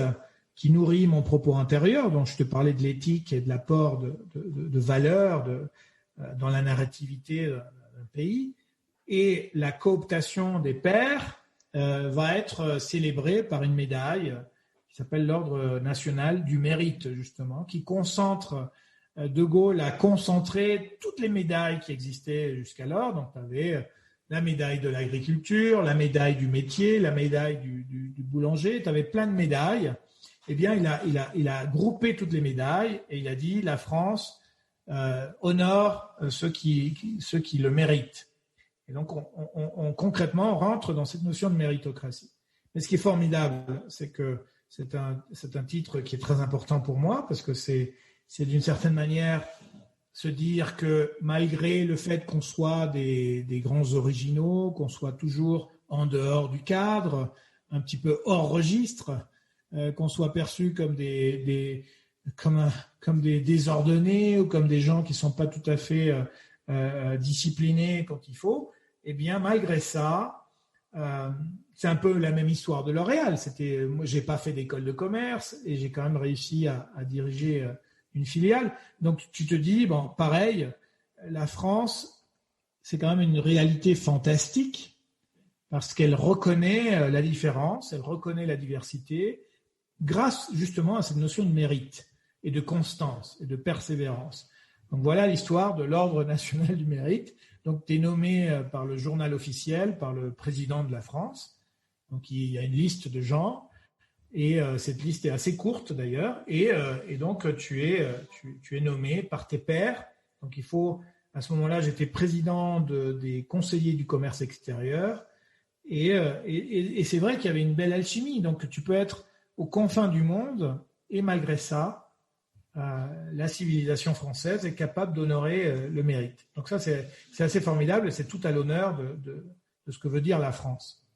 qui nourrit mon propos intérieur, dont je te parlais de l'éthique et de l'apport de valeur dans la narrativité d'un pays, et la cooptation des pairs va être célébrée par une médaille qui s'appelle l'Ordre national du mérite, justement, qui concentre, De Gaulle a concentré toutes les médailles qui existaient jusqu'alors. Donc, tu avais la médaille de l'agriculture, la médaille du métier, la médaille du boulanger, tu avais plein de médailles. Eh bien, il a groupé toutes les médailles et il a dit la France honore ceux qui le méritent. Et donc, concrètement, on rentre dans cette notion de méritocratie. Mais ce qui est formidable, c'est que c'est un titre qui est très important pour moi parce que c'est d'une certaine manière se dire que malgré le fait qu'on soit des grands originaux, qu'on soit toujours en dehors du cadre, un petit peu hors registre, qu'on soit perçu comme comme des désordonnés ou comme des gens qui ne sont pas tout à fait disciplinés quand il faut, eh bien malgré ça, c'est un peu la même histoire de L'Oréal. Moi, j'ai pas fait d'école de commerce et j'ai quand même réussi à diriger une filiale. Donc tu te dis, bon, pareil, la France, c'est quand même une réalité fantastique parce qu'elle reconnaît la différence, elle reconnaît la diversité grâce justement à cette notion de mérite et de constance et de persévérance. Donc voilà l'histoire de l'Ordre national du mérite. Donc tu es nommé par le journal officiel, par le président de la France. Donc il y a une liste de gens et cette liste est assez courte d'ailleurs et donc tu es nommé par tes pairs. Donc il faut, à ce moment-là, j'étais président des conseillers du commerce extérieur et c'est vrai qu'il y avait une belle alchimie. Donc tu peux être aux confins du monde et malgré ça la civilisation française est capable d'honorer le mérite. Donc ça, c'est assez formidable et c'est tout à l'honneur de ce que veut dire la France.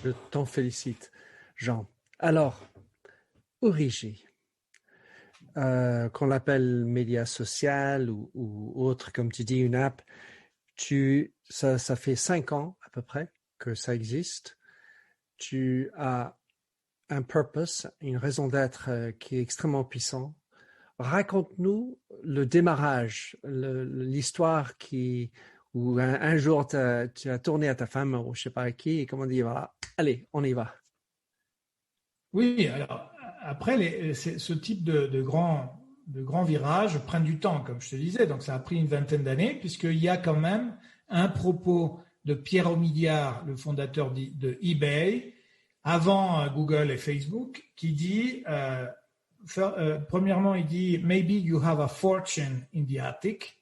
Je t'en félicite, Jean. Alors, Origi, qu'on l'appelle média social ou autre, comme tu dis, une app, ça fait 5 ans à peu près que ça existe. Tu as un purpose, une raison d'être qui est extrêmement puissant. Raconte-nous le démarrage, l'histoire où un jour tu as tourné à ta femme ou je sais pas à qui et comment dire, voilà, allez, on y va. Oui, alors après, ce type de grands virages prennent du temps, comme je te disais. Donc ça a pris une vingtaine d'années, puisqu'il y a quand même un propos de Pierre Omidyar, le fondateur de eBay, avant Google et Facebook, qui dit, premièrement, il dit « Maybe you have a fortune in the attic ».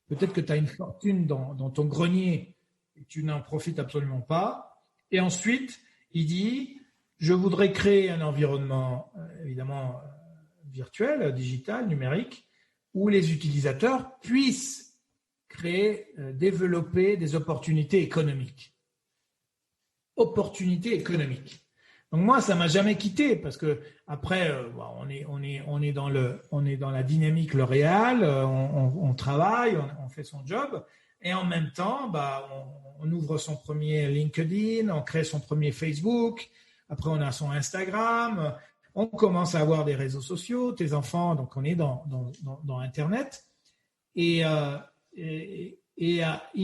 Peut-être que tu as une fortune dans ton grenier et tu n'en profites absolument pas. Et ensuite, il dit « Je voudrais créer un environnement, évidemment, virtuel, digital, numérique, où les utilisateurs puissent développer des opportunités économiques. » Opportunités économiques. Donc moi, ça m'a jamais quitté parce que après, on est dans la dynamique L'Oréal, on travaille, on fait son job, et en même temps, on ouvre son premier LinkedIn, on crée son premier Facebook, après on a son Instagram, on commence à avoir des réseaux sociaux, tes enfants, donc on est dans Internet, et in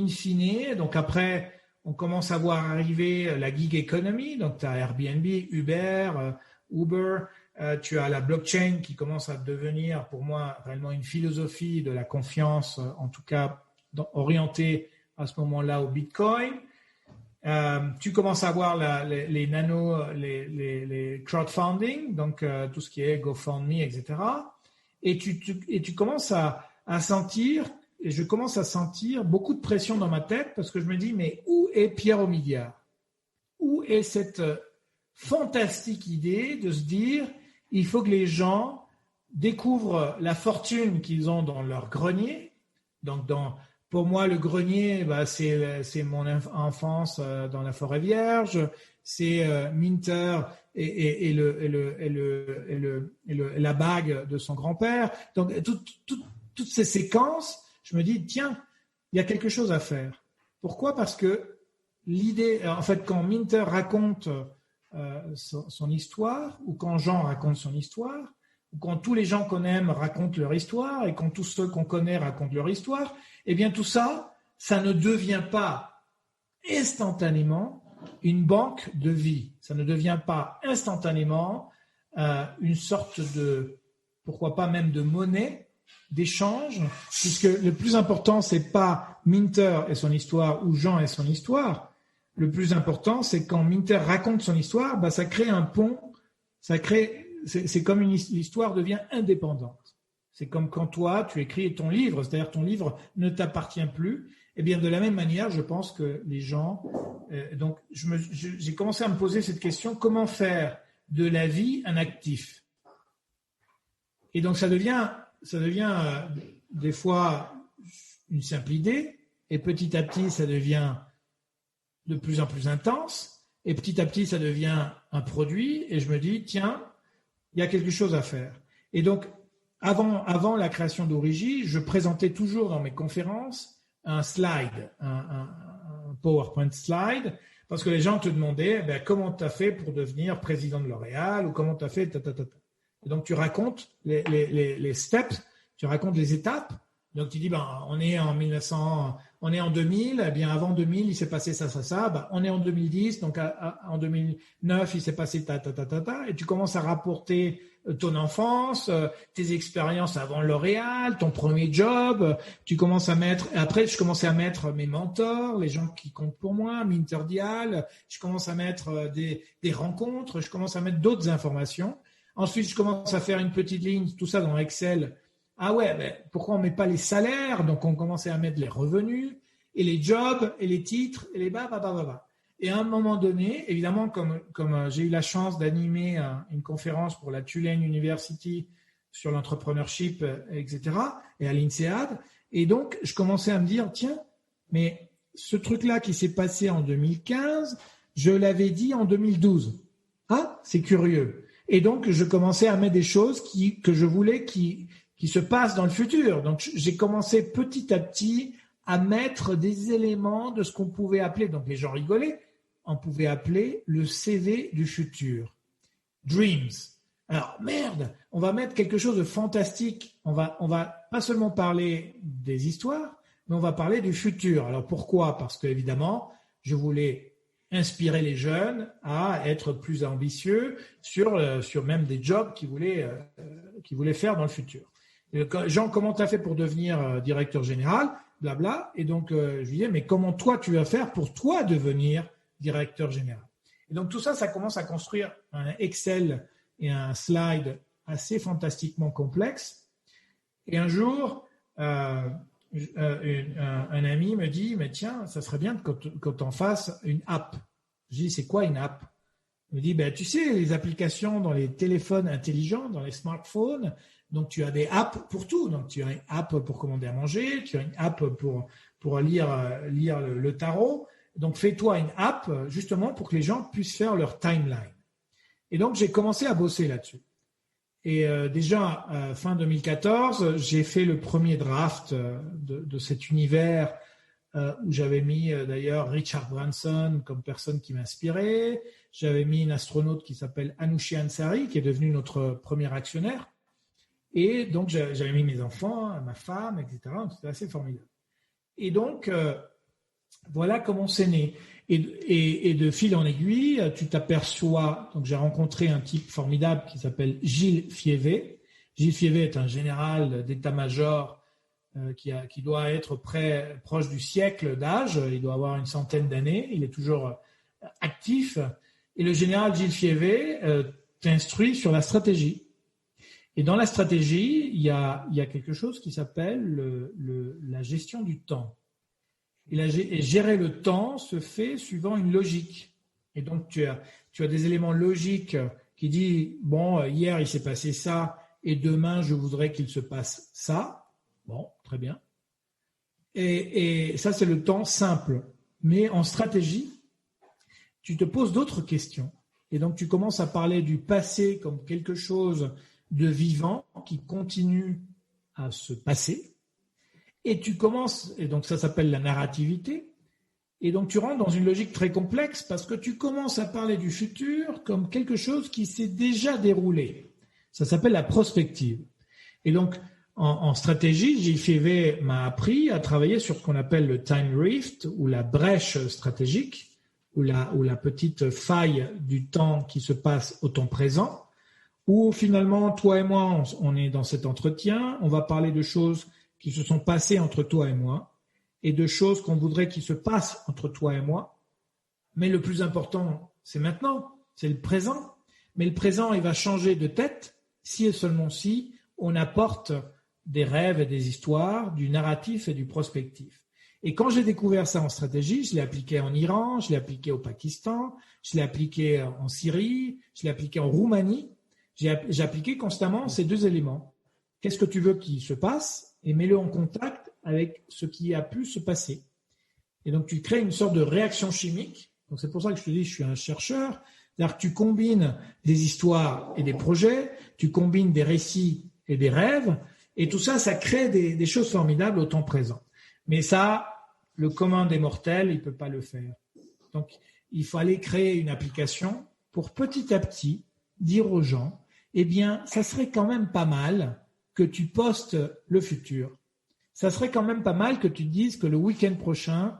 fine, donc après. On commence à voir arriver la gig economy, donc tu as Airbnb, Uber, tu as la blockchain qui commence à devenir pour moi réellement une philosophie de la confiance, en tout cas orientée à ce moment-là au Bitcoin. Tu commences à voir les crowdfunding, donc tout ce qui est GoFundMe, etc. Et tu commences à sentir. Et je commence à sentir beaucoup de pression dans ma tête parce que je me dis, mais où est Pierre Omidyar? Où est cette fantastique idée de se dire, il faut que les gens découvrent la fortune qu'ils ont dans leur grenier. Donc, pour moi, le grenier, c'est mon enfance dans la forêt vierge, c'est Minter et la bague de son grand-père. Donc, toutes ces séquences, je me dis, tiens, il y a quelque chose à faire. Pourquoi ? Parce que l'idée, en fait, quand Minter raconte son histoire, ou quand Jean raconte son histoire, ou quand tous les gens qu'on aime racontent leur histoire, et quand tous ceux qu'on connaît racontent leur histoire, eh bien tout ça, ça ne devient pas instantanément une banque de vie. Ça ne devient pas instantanément une sorte de, pourquoi pas même de monnaie, d'échange, puisque le plus important, c'est pas Minter et son histoire ou Jean et son histoire. Le plus important, c'est quand Minter raconte son histoire, ça crée un pont, c'est comme l'histoire devient indépendante. C'est comme quand toi, tu écris ton livre, c'est-à-dire ton livre ne t'appartient plus. Et bien de la même manière, je pense que les gens, donc j'ai commencé à me poser cette question, comment faire de la vie un actif? Et donc ça devient des fois une simple idée, et petit à petit, ça devient de plus en plus intense, et petit à petit, ça devient un produit, et je me dis, tiens, il y a quelque chose à faire. Et donc, avant la création d'Origi, je présentais toujours dans mes conférences un slide, un PowerPoint slide, parce que les gens te demandaient, comment tu as fait pour devenir président de L'Oréal, ou comment tu as fait, Et donc, tu racontes les steps, tu racontes les étapes. Donc, tu dis, on est en 2000, eh bien, avant 2000, il s'est passé ça. On est en 2010, donc en 2009, il s'est passé ta. Et tu commences à rapporter ton enfance, tes expériences avant L'Oréal, ton premier job. Après, je commençais à mettre mes mentors, les gens qui comptent pour moi, Minter Dial. Je commence à mettre des rencontres, je commence à mettre d'autres informations. Ensuite, je commence à faire une petite ligne, tout ça dans Excel. Ah ouais, pourquoi on met pas les salaires? Donc, on commençait à mettre les revenus et les jobs et les titres et les Et à un moment donné, évidemment, comme j'ai eu la chance d'animer une conférence pour la Tulane University sur l'entrepreneurship, etc., et à l'INSEAD. Et donc, je commençais à me dire, tiens, mais ce truc-là qui s'est passé en 2015, je l'avais dit en 2012. Ah, c'est curieux. Et donc, je commençais à mettre des choses que je voulais qui se passent dans le futur. Donc, j'ai commencé petit à petit à mettre des éléments de ce qu'on pouvait appeler, donc les gens rigolaient, on pouvait appeler le CV du futur. Dreams. Alors, merde, on va mettre quelque chose de fantastique. On va pas seulement parler des histoires, mais on va parler du futur. Alors, pourquoi ? Parce que, évidemment, je voulais inspirer les jeunes à être plus ambitieux sur même des jobs qu'ils voulaient faire dans le futur. Jean, comment tu as fait pour devenir directeur général ? Blabla. Et donc, je lui disais, mais comment toi, tu vas faire pour toi devenir directeur général ? Et donc, tout ça, ça commence à construire un Excel et un slide assez fantastiquement complexe. Et un jour, un ami me dit, mais tiens, ça serait bien quand on fasse une app. Je dis, c'est quoi une app ? Il me dit, ben, tu sais, les applications dans les téléphones intelligents, dans les smartphones, donc tu as des apps pour tout. Donc tu as une app pour commander à manger, tu as une app pour lire le tarot. Donc fais-toi une app justement pour que les gens puissent faire leur timeline. Et donc j'ai commencé à bosser là-dessus. Et déjà fin 2014, j'ai fait le premier draft de cet univers où j'avais mis d'ailleurs Richard Branson comme personne qui m'inspirait. J'avais mis une astronaute qui s'appelle Anousheh Ansari, qui est devenue notre premier actionnaire. Et donc, j'avais mis mes enfants, ma femme, etc. C'était assez formidable. Et donc, voilà comment c'est né. Et de fil en aiguille, tu t'aperçois. Donc, j'ai rencontré un type formidable qui s'appelle Gilles Fievé. Gilles Fievé est un général d'état-major qui doit être proche du siècle d'âge. Il doit avoir une centaine d'années. Il est toujours actif. Et le général Gilles Fievé t'instruit sur la stratégie. Et dans la stratégie, il y a quelque chose qui s'appelle la gestion du temps. Et gérer le temps se fait suivant une logique. Et donc, tu as des éléments logiques qui disent, bon, hier, il s'est passé ça, et demain, je voudrais qu'il se passe ça. Bon, très bien. Et ça, c'est le temps simple. Mais en stratégie, tu te poses d'autres questions. Et donc, tu commences à parler du passé comme quelque chose de vivant qui continue à se passer. Et tu commences, et donc ça s'appelle la narrativité, et donc tu rentres dans une logique très complexe parce que tu commences à parler du futur comme quelque chose qui s'est déjà déroulé. Ça s'appelle la prospective. Et donc, en stratégie, Gilles Fievé m'a appris à travailler sur ce qu'on appelle le time rift, ou la brèche stratégique, ou la petite faille du temps qui se passe au temps présent, où finalement, toi et moi, on est dans cet entretien, on va parler de choses qui se sont passées entre toi et moi, et de choses qu'on voudrait qu'il se passe entre toi et moi. Mais le plus important, c'est maintenant, c'est le présent. Mais le présent, il va changer de tête si et seulement si on apporte des rêves et des histoires, du narratif et du prospectif. Et quand j'ai découvert ça en stratégie, je l'ai appliqué en Iran, je l'ai appliqué au Pakistan, je l'ai appliqué en Syrie, je l'ai appliqué en Roumanie. J'ai appliqué constamment ces deux éléments. Qu'est-ce que tu veux qu'il se passe ? Et mets-le en contact avec ce qui a pu se passer. Et donc, tu crées une sorte de réaction chimique. Donc, c'est pour ça que je te dis, je suis un chercheur. C'est-à-dire que tu combines des histoires et des projets, tu combines des récits et des rêves, et tout ça, ça crée des choses formidables au temps présent. Mais ça, le commun des mortels, il ne peut pas le faire. Donc, il fallait créer une application pour petit à petit dire aux gens, eh bien, ça serait quand même pas mal que tu postes le futur. Ça serait quand même pas mal que tu te dises que le week-end prochain,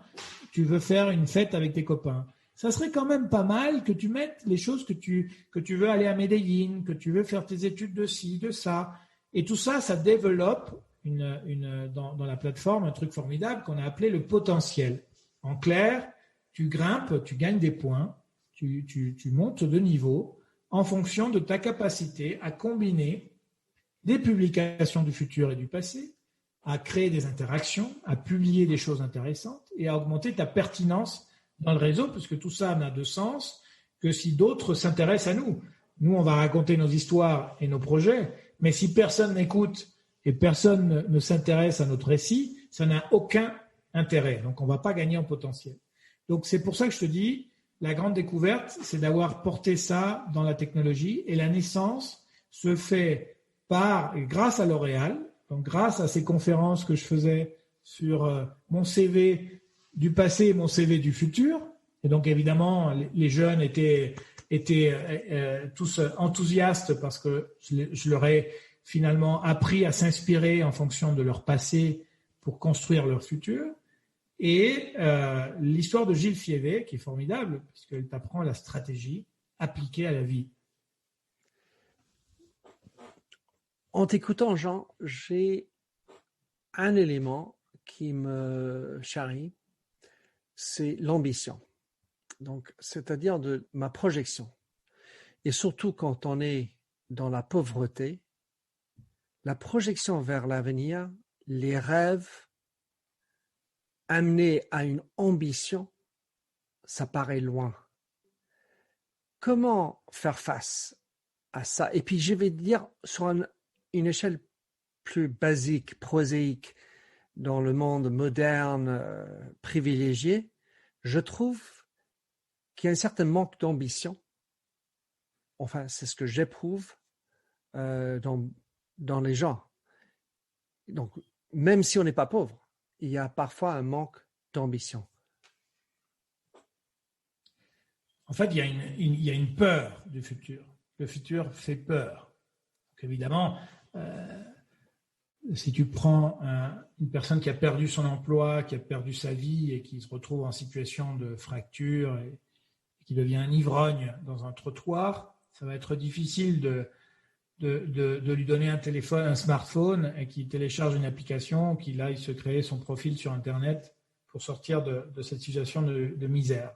tu veux faire une fête avec tes copains. Ça serait quand même pas mal que tu mettes les choses que tu veux aller à Medellín, que tu veux faire tes études de ci, de ça. Et tout ça, ça développe dans la plateforme un truc formidable qu'on a appelé le potentiel. En clair, tu grimpes, tu gagnes des points, tu montes de niveau en fonction de ta capacité à combiner des publications du futur et du passé, à créer des interactions, à publier des choses intéressantes et à augmenter ta pertinence dans le réseau, puisque tout ça n'a de sens que si d'autres s'intéressent à nous. Nous, on va raconter nos histoires et nos projets, Mais si personne n'écoute et personne ne s'intéresse à notre récit, ça n'a aucun intérêt. Donc, on ne va pas gagner en potentiel. Donc, c'est pour ça que je te dis, la grande découverte, c'est d'avoir porté ça dans la technologie. Et la naissance se fait grâce à L'Oréal, donc grâce à ces conférences que je faisais sur mon CV du passé et mon CV du futur. Et donc, évidemment, les jeunes étaient tous enthousiastes parce que je leur ai finalement appris à s'inspirer en fonction de leur passé pour construire leur futur. Et l'histoire de Gilles Fievé, qui est formidable, puisqu'elle t'apprend la stratégie appliquée à la vie. En t'écoutant, Jean, j'ai un élément qui me charrie, c'est l'ambition. Donc, c'est-à-dire de ma projection. Et surtout quand on est dans la pauvreté, la projection vers l'avenir, les rêves amenés à une ambition, ça paraît loin. Comment faire face à ça? Et puis, je vais te dire, sur une échelle plus basique, prosaïque, dans le monde moderne, privilégié, je trouve qu'il y a un certain manque d'ambition. Enfin, c'est ce que j'éprouve dans les gens. Donc, même si on n'est pas pauvre, il y a parfois un manque d'ambition. En fait, il y a une peur du futur. Le futur fait peur. Donc, évidemment, si tu prends une personne qui a perdu son emploi, qui a perdu sa vie et qui se retrouve en situation de fracture et qui devient un ivrogne dans un trottoir, ça va être difficile de lui donner un téléphone, un smartphone et qu'il télécharge une application, qu'il aille se créer son profil sur Internet pour sortir de cette situation de misère.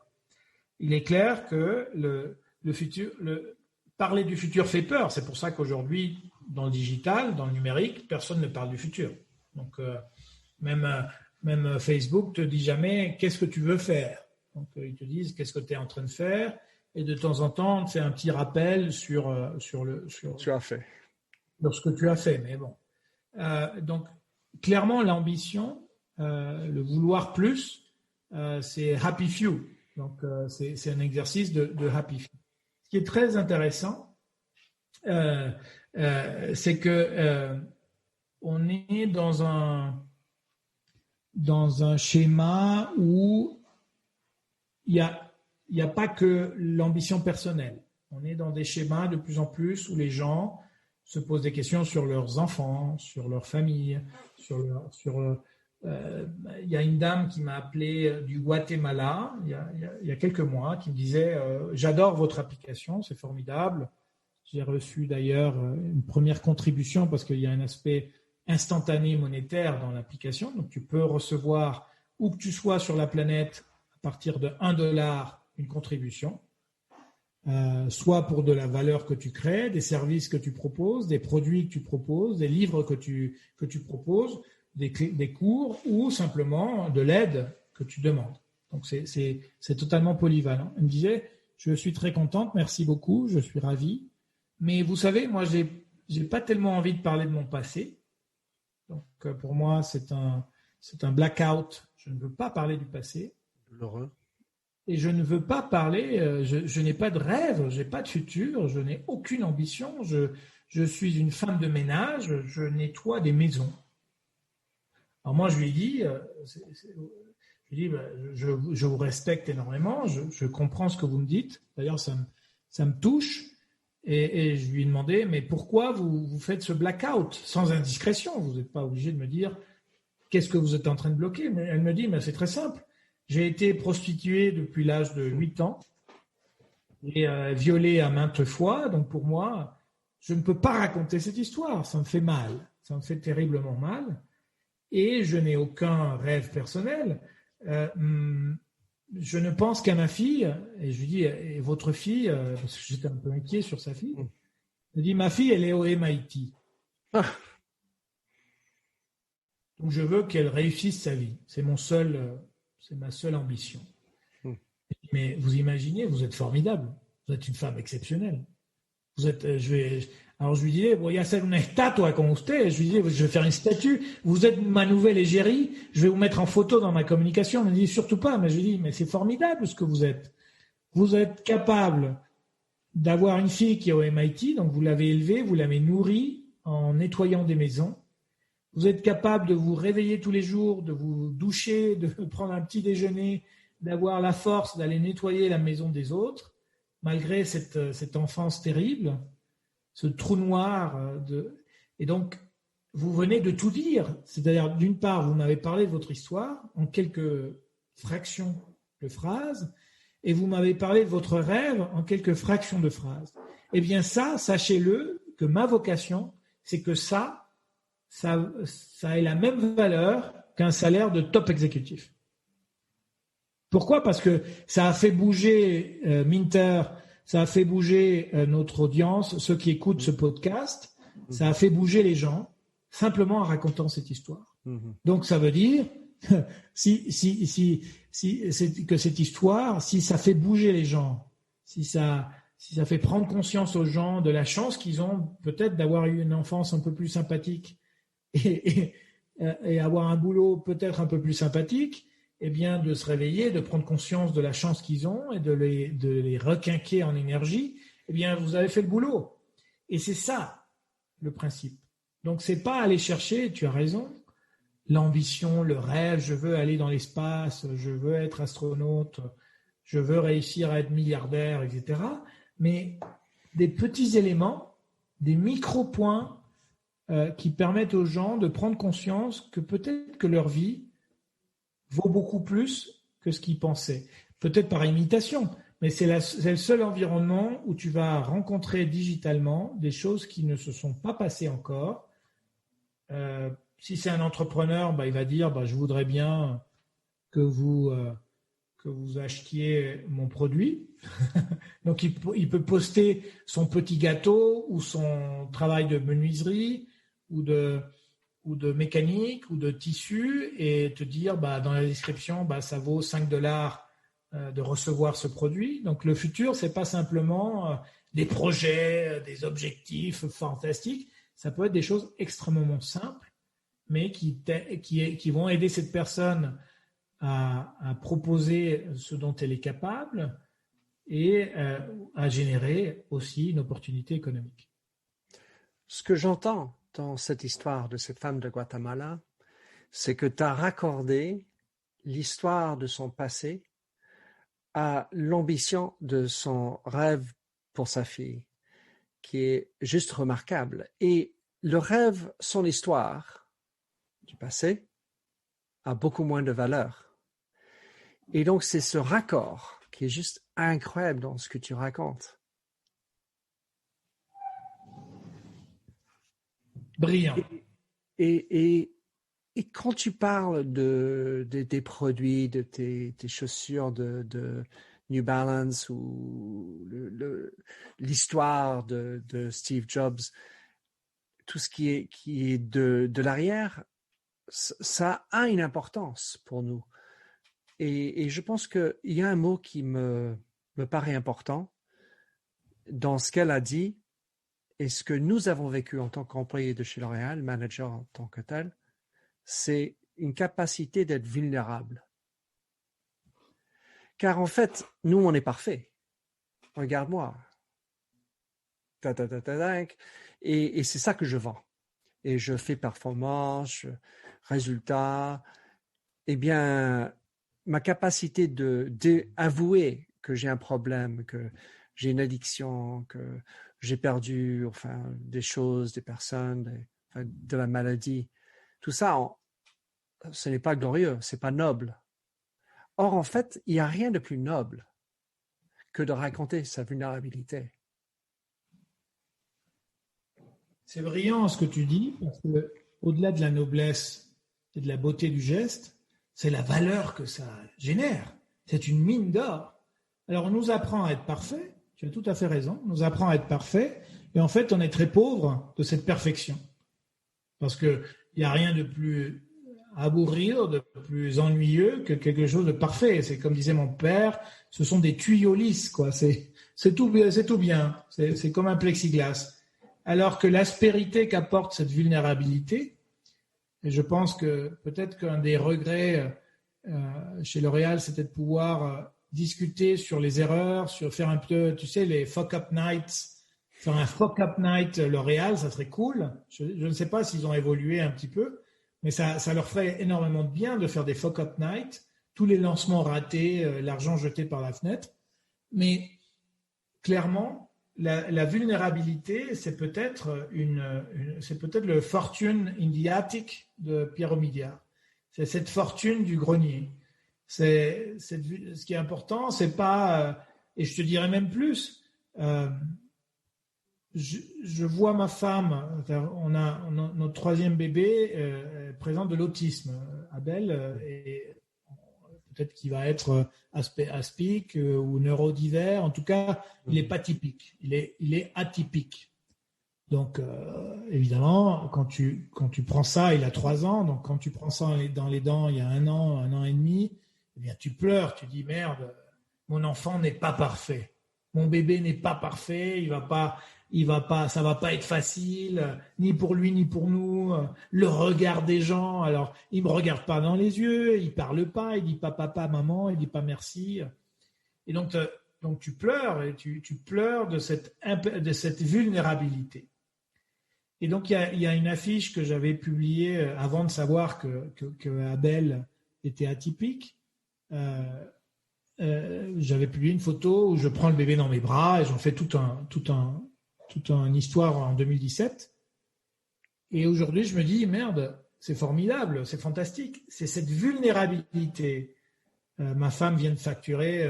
Il est clair que le futur, parler du futur fait peur. C'est pour ça qu'aujourd'hui, dans le digital, dans le numérique, personne ne parle du futur. Donc, même Facebook te dit jamais qu'est-ce que tu veux faire. Donc, ils te disent qu'est-ce que tu es en train de faire. Et de temps en temps, on te fait un petit rappel sur Tu as fait. Sur ce que tu as fait. Mais bon. Donc, clairement, l'ambition, le vouloir plus, c'est happy few. Donc, c'est un exercice de happy few. Ce qui est très intéressant, c'est que on est dans un schéma où il n'y a pas que l'ambition personnelle. On est dans des schémas de plus en plus où les gens se posent des questions sur leurs enfants, sur leur famille, il y a une dame qui m'a appelé du Guatemala il y a quelques mois qui me disait j'adore votre application, c'est formidable. J'ai reçu d'ailleurs une première contribution parce qu'il y a un aspect instantané monétaire dans l'application. Donc tu peux recevoir où que tu sois sur la planète à partir de $1 une contribution, soit pour de la valeur que tu crées, des services que tu proposes, des produits que tu proposes, des livres que tu proposes, des cours ou simplement de l'aide que tu demandes. Donc c'est totalement polyvalent. Elle me disait, je suis très contente, merci beaucoup, je suis ravi. Mais vous savez, moi, j'ai pas tellement envie de parler de mon passé. Donc pour moi, c'est un blackout. Je ne veux pas parler du passé. L'horreur. Et je ne veux pas parler, je n'ai pas de rêve, je n'ai pas de futur, je n'ai aucune ambition. Je suis une femme de ménage, je nettoie des maisons. Alors moi, je lui ai dit, je vous respecte énormément, je comprends ce que vous me dites. D'ailleurs, ça me touche. Et je lui ai demandé, mais pourquoi vous faites ce blackout sans indiscrétion? Vous n'êtes pas obligé de me dire qu'est-ce que vous êtes en train de bloquer. Mais elle me dit, mais c'est très simple. J'ai été prostituée depuis l'âge de 8 ans et violée à maintes fois. Donc pour moi, je ne peux pas raconter cette histoire. Ça me fait mal. Ça me fait terriblement mal. Et je n'ai aucun rêve personnel. Je ne pense qu'à ma fille. Et je lui dis, et votre fille, parce que j'étais un peu inquiet sur sa fille. Je dis, ma fille, elle est au MIT. Ah. Donc je veux qu'elle réussisse sa vie. C'est ma seule ambition. Mais vous imaginez, vous êtes formidable. Vous êtes une femme exceptionnelle. Vous êtes, Alors je lui disais, voy a hacer una estatua con usted. Je lui disais, je vais faire une statue. Vous êtes ma nouvelle égérie. Je vais vous mettre en photo dans ma communication. Il me dit, surtout pas. Mais je lui dis, mais c'est formidable ce que vous êtes. Vous êtes capable d'avoir une fille qui est au MIT, donc vous l'avez élevée, vous l'avez nourrie en nettoyant des maisons. Vous êtes capable de vous réveiller tous les jours, de vous doucher, de prendre un petit déjeuner, d'avoir la force d'aller nettoyer la maison des autres, malgré cette enfance terrible, ce trou noir. Et donc, vous venez de tout dire. C'est-à-dire, d'une part, vous m'avez parlé de votre histoire en quelques fractions de phrases, et vous m'avez parlé de votre rêve en quelques fractions de phrases. Eh bien ça, sachez-le, que ma vocation, c'est que ça ait la même valeur qu'un salaire de top exécutif. Pourquoi ? Parce que ça a fait bouger Minter, ça a fait bouger notre audience, ceux qui écoutent ce podcast, ça a fait bouger les gens simplement en racontant cette histoire. Donc ça veut dire que cette histoire, si ça fait bouger les gens, si ça fait prendre conscience aux gens de la chance qu'ils ont peut-être d'avoir eu une enfance un peu plus sympathique et avoir un boulot peut-être un peu plus sympathique, eh bien de se réveiller, de prendre conscience de la chance qu'ils ont et de les requinquer en énergie, eh bien vous avez fait le boulot. Et c'est ça le principe. Donc c'est pas aller chercher, tu as raison, l'ambition, le rêve, je veux aller dans l'espace, je veux être astronaute, je veux réussir à être milliardaire, etc. Mais des petits éléments, des micro-points qui permettent aux gens de prendre conscience que peut-être que leur vie vaut beaucoup plus que ce qu'ils pensaient. Peut-être par imitation, mais c'est le seul environnement où tu vas rencontrer digitalement des choses qui ne se sont pas passées encore. Si c'est un entrepreneur, il va dire je voudrais bien que vous achetiez mon produit. Donc il peut poster son petit gâteau ou son travail de menuiserie ou de mécanique ou de tissu et te dire dans la description ça vaut $5 de recevoir ce produit. Donc le futur, c'est pas simplement des projets, des objectifs fantastiques. Ça peut être des choses extrêmement simples, mais qui vont aider cette personne à proposer ce dont elle est capable et à générer aussi une opportunité économique. Ce que j'entends dans cette histoire de cette femme de Guatemala, c'est que tu as raccordé l'histoire de son passé à l'ambition de son rêve pour sa fille, qui est juste remarquable. Et le rêve, son histoire du passé, a beaucoup moins de valeur. Et donc, c'est ce raccord qui est juste incroyable dans ce que tu racontes. Brillant. Et quand tu parles des produits, de tes chaussures de New Balance ou l'histoire de Steve Jobs, tout ce qui est de l'arrière, ça a une importance pour nous. Et je pense qu'il y a un mot qui me paraît important dans ce qu'elle a dit et ce que nous avons vécu en tant qu'employés de chez L'Oréal, manager en tant que tel, c'est une capacité d'être vulnérable. Car en fait, nous, on est parfait. Regarde-moi. Et c'est ça que je vends. Et je fais performance, résultat. Eh bien, ma capacité d'avouer que j'ai un problème, que j'ai une addiction, que j'ai perdu des choses, des personnes, de la maladie, tout ça, ce n'est pas glorieux, c'est pas noble. Or, en fait, il n'y a rien de plus noble que de raconter sa vulnérabilité. C'est brillant ce que tu dis, parce que au-delà de la noblesse et de la beauté du geste, c'est la valeur que ça génère. C'est une mine d'or. Alors, on nous apprend à être parfait, tu as tout à fait raison, on nous apprend à être parfait, et en fait, on est très pauvre de cette perfection. Parce qu'il n'y a rien de plus aburrido, de plus ennuyeux que quelque chose de parfait. C'est comme disait mon père, ce sont des tuyaux lisses, quoi. C'est tout bien, c'est comme un plexiglas. alors que l'aspérité qu'apporte cette vulnérabilité, et je pense que peut-être qu'un des regrets chez L'Oréal, c'était de pouvoir discuter sur les erreurs, sur faire un peu, tu sais, les fuck-up nights, faire un fuck-up night L'Oréal, ça serait cool. Je ne sais pas s'ils ont évolué un petit peu, mais ça leur ferait énormément de bien de faire des fuck-up nights, tous les lancements ratés, l'argent jeté par la fenêtre. Mais clairement, la vulnérabilité, c'est peut-être le fortune in the attic de Pierre Omidyar. C'est cette fortune du grenier. Ce qui est important, c'est pas, et je te dirais même plus, je vois ma femme, on a notre troisième bébé présente de l'autisme, Abel, et peut-être qu'il va être aspic ou neurodivers. En tout cas, il n'est pas typique. Il est atypique. Donc, évidemment, quand tu prends ça, il a 3 ans. Donc, quand tu prends ça dans les dents, il y a 1 an et demi, eh bien, tu pleures. Tu dis, merde, mon enfant n'est pas parfait. Mon bébé n'est pas parfait. Ça va pas être facile, ni pour lui, ni pour nous. Le regard des gens, alors, il me regarde pas dans les yeux, il parle pas, il dit pas papa, maman, il dit pas merci. Et donc tu pleures, et tu pleures de cette vulnérabilité. Et donc, il y a une affiche que j'avais publiée avant de savoir que Abel était atypique. J'avais publié une photo où je prends le bébé dans mes bras et j'en fais toute une histoire en 2017. Et aujourd'hui, je me dis, merde, c'est formidable, c'est fantastique. C'est cette vulnérabilité. Ma femme vient de facturer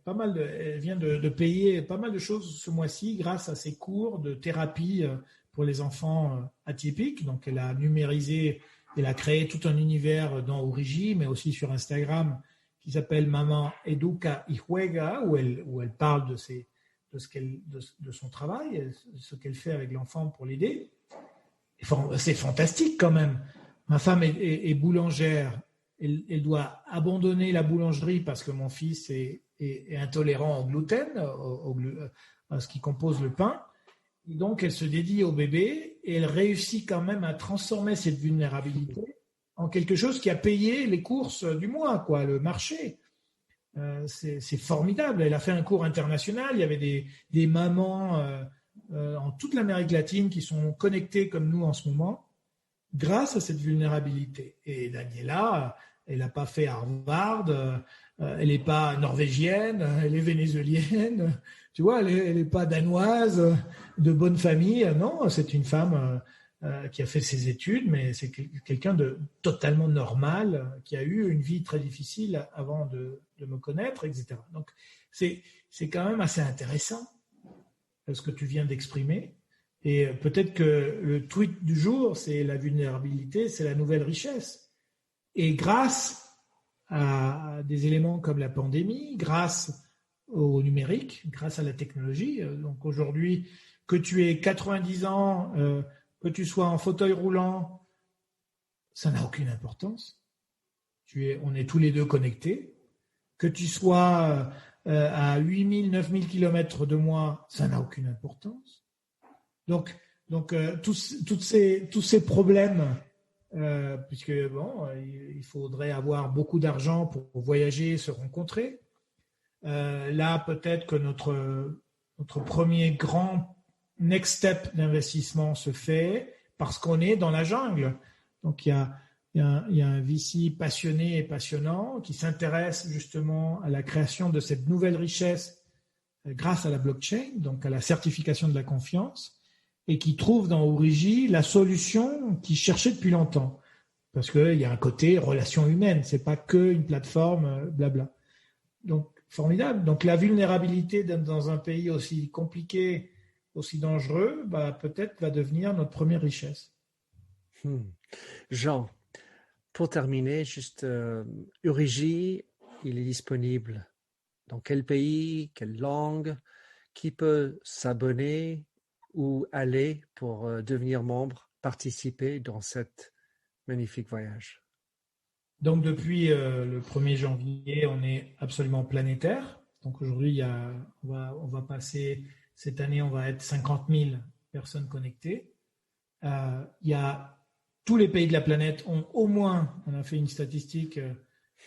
elle vient de payer pas mal de choses ce mois-ci grâce à ses cours de thérapie pour les enfants atypiques. Donc, elle a numérisé, elle a créé tout un univers dans Origi, mais aussi sur Instagram, qui s'appelle Maman Educa y Juega, où elle parle de son travail, ce qu'elle fait avec l'enfant pour l'aider. C'est fantastique quand même. Ma femme est boulangère. Elle doit abandonner la boulangerie parce que mon fils est intolérant au gluten, à ce qui compose le pain. Et donc, elle se dédie au bébé et elle réussit quand même à transformer cette vulnérabilité en quelque chose qui a payé les courses du mois, quoi, le marché. C'est formidable. Elle a fait un cours international. Il y avait des mamans en toute l'Amérique latine qui sont connectées comme nous en ce moment grâce à cette vulnérabilité. Et Daniela, elle n'a pas fait Harvard, elle n'est pas norvégienne, elle est vénézuélienne, tu vois, elle n'est pas danoise, de bonne famille. Non, c'est une femme qui a fait ses études, mais c'est quelqu'un de totalement normal, qui a eu une vie très difficile avant de me connaître, etc. Donc, c'est quand même assez intéressant ce que tu viens d'exprimer. Et peut-être que le tweet du jour, c'est la vulnérabilité, c'est la nouvelle richesse. Et grâce à des éléments comme la pandémie, grâce au numérique, grâce à la technologie, donc aujourd'hui, que tu aies 90 ans, que tu sois en fauteuil roulant, ça n'a aucune importance. On est tous les deux connectés. Que tu sois à 8000, 9000 kilomètres de moi, ça n'a aucune importance. Donc tous ces problèmes, puisque bon, il faudrait avoir beaucoup d'argent pour voyager, se rencontrer. Là, peut-être que notre premier grand next step d'investissement se fait parce qu'on est dans la jungle. Donc, il y a un VC passionné et passionnant qui s'intéresse justement à la création de cette nouvelle richesse grâce à la blockchain, donc à la certification de la confiance, et qui trouve dans Origi la solution qu'il cherchait depuis longtemps. Parce qu'il y a un côté relation humaine, c'est pas qu'une plateforme blabla. Donc, formidable. Donc, la vulnérabilité dans un pays aussi compliqué, aussi dangereux, peut-être va devenir notre première richesse. Jean, pour terminer, juste Origi, il est disponible dans quel pays, quelle langue, qui peut s'abonner ou aller pour devenir membre, participer dans cet magnifique voyage? Donc depuis le 1er janvier, on est absolument planétaire. Donc aujourd'hui, on va passer, cette année, on va être 50 000 personnes connectées. Tous les pays de la planète ont au moins, on a fait une statistique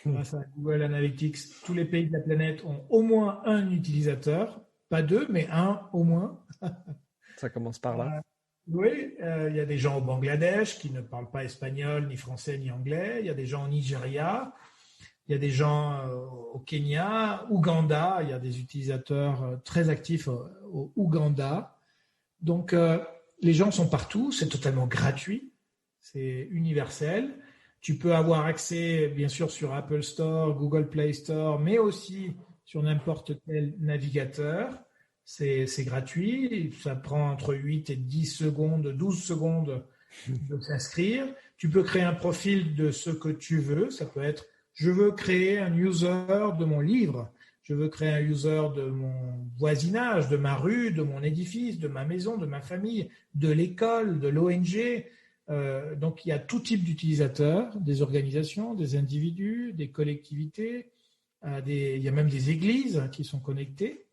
grâce à Google Analytics, tous les pays de la planète ont au moins un utilisateur, pas deux, mais un au moins. Ça commence par là. Oui, il y a des gens au Bangladesh qui ne parlent pas espagnol, ni français, ni anglais. Il y a des gens au Nigeria. Il y a des gens au Kenya, Ouganda. Il y a des utilisateurs très actifs au Ouganda. Donc, les gens sont partout. C'est totalement gratuit. C'est universel. Tu peux avoir accès, bien sûr, sur Apple Store, Google Play Store, mais aussi sur n'importe quel navigateur. C'est gratuit. Ça prend entre 8 et 10 secondes, 12 secondes de s'inscrire. Tu peux créer un profil de ce que tu veux. Ça peut être, je veux créer un user de mon livre. Je veux créer un user de mon voisinage, de ma rue, de mon édifice, de ma maison, de ma famille, de l'école, de l'ONG. Donc, il y a tout type d'utilisateurs, des organisations, des individus, des collectivités. Il y a même des églises qui sont connectées.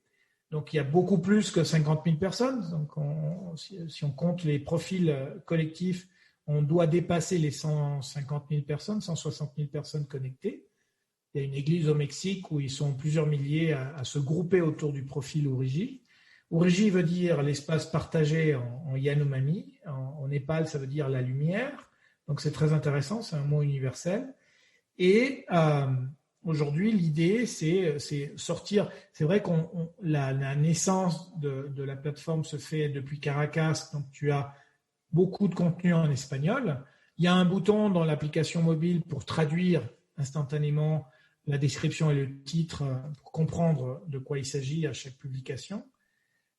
Donc, il y a beaucoup plus que 50 000 personnes. Donc, si on compte les profils collectifs, on doit dépasser les 150 000 personnes, 160 000 personnes connectées. Il y a une église au Mexique où ils sont plusieurs milliers à se grouper autour du profil Origi. Origi veut dire l'espace partagé en Yanomami. En Népal, ça veut dire la lumière. Donc, c'est très intéressant, c'est un mot universel. Et aujourd'hui, l'idée, c'est sortir. C'est vrai que la naissance de la plateforme se fait depuis Caracas, donc tu as beaucoup de contenu en espagnol. Il y a un bouton dans l'application mobile pour traduire instantanément la description et le titre pour comprendre de quoi il s'agit à chaque publication.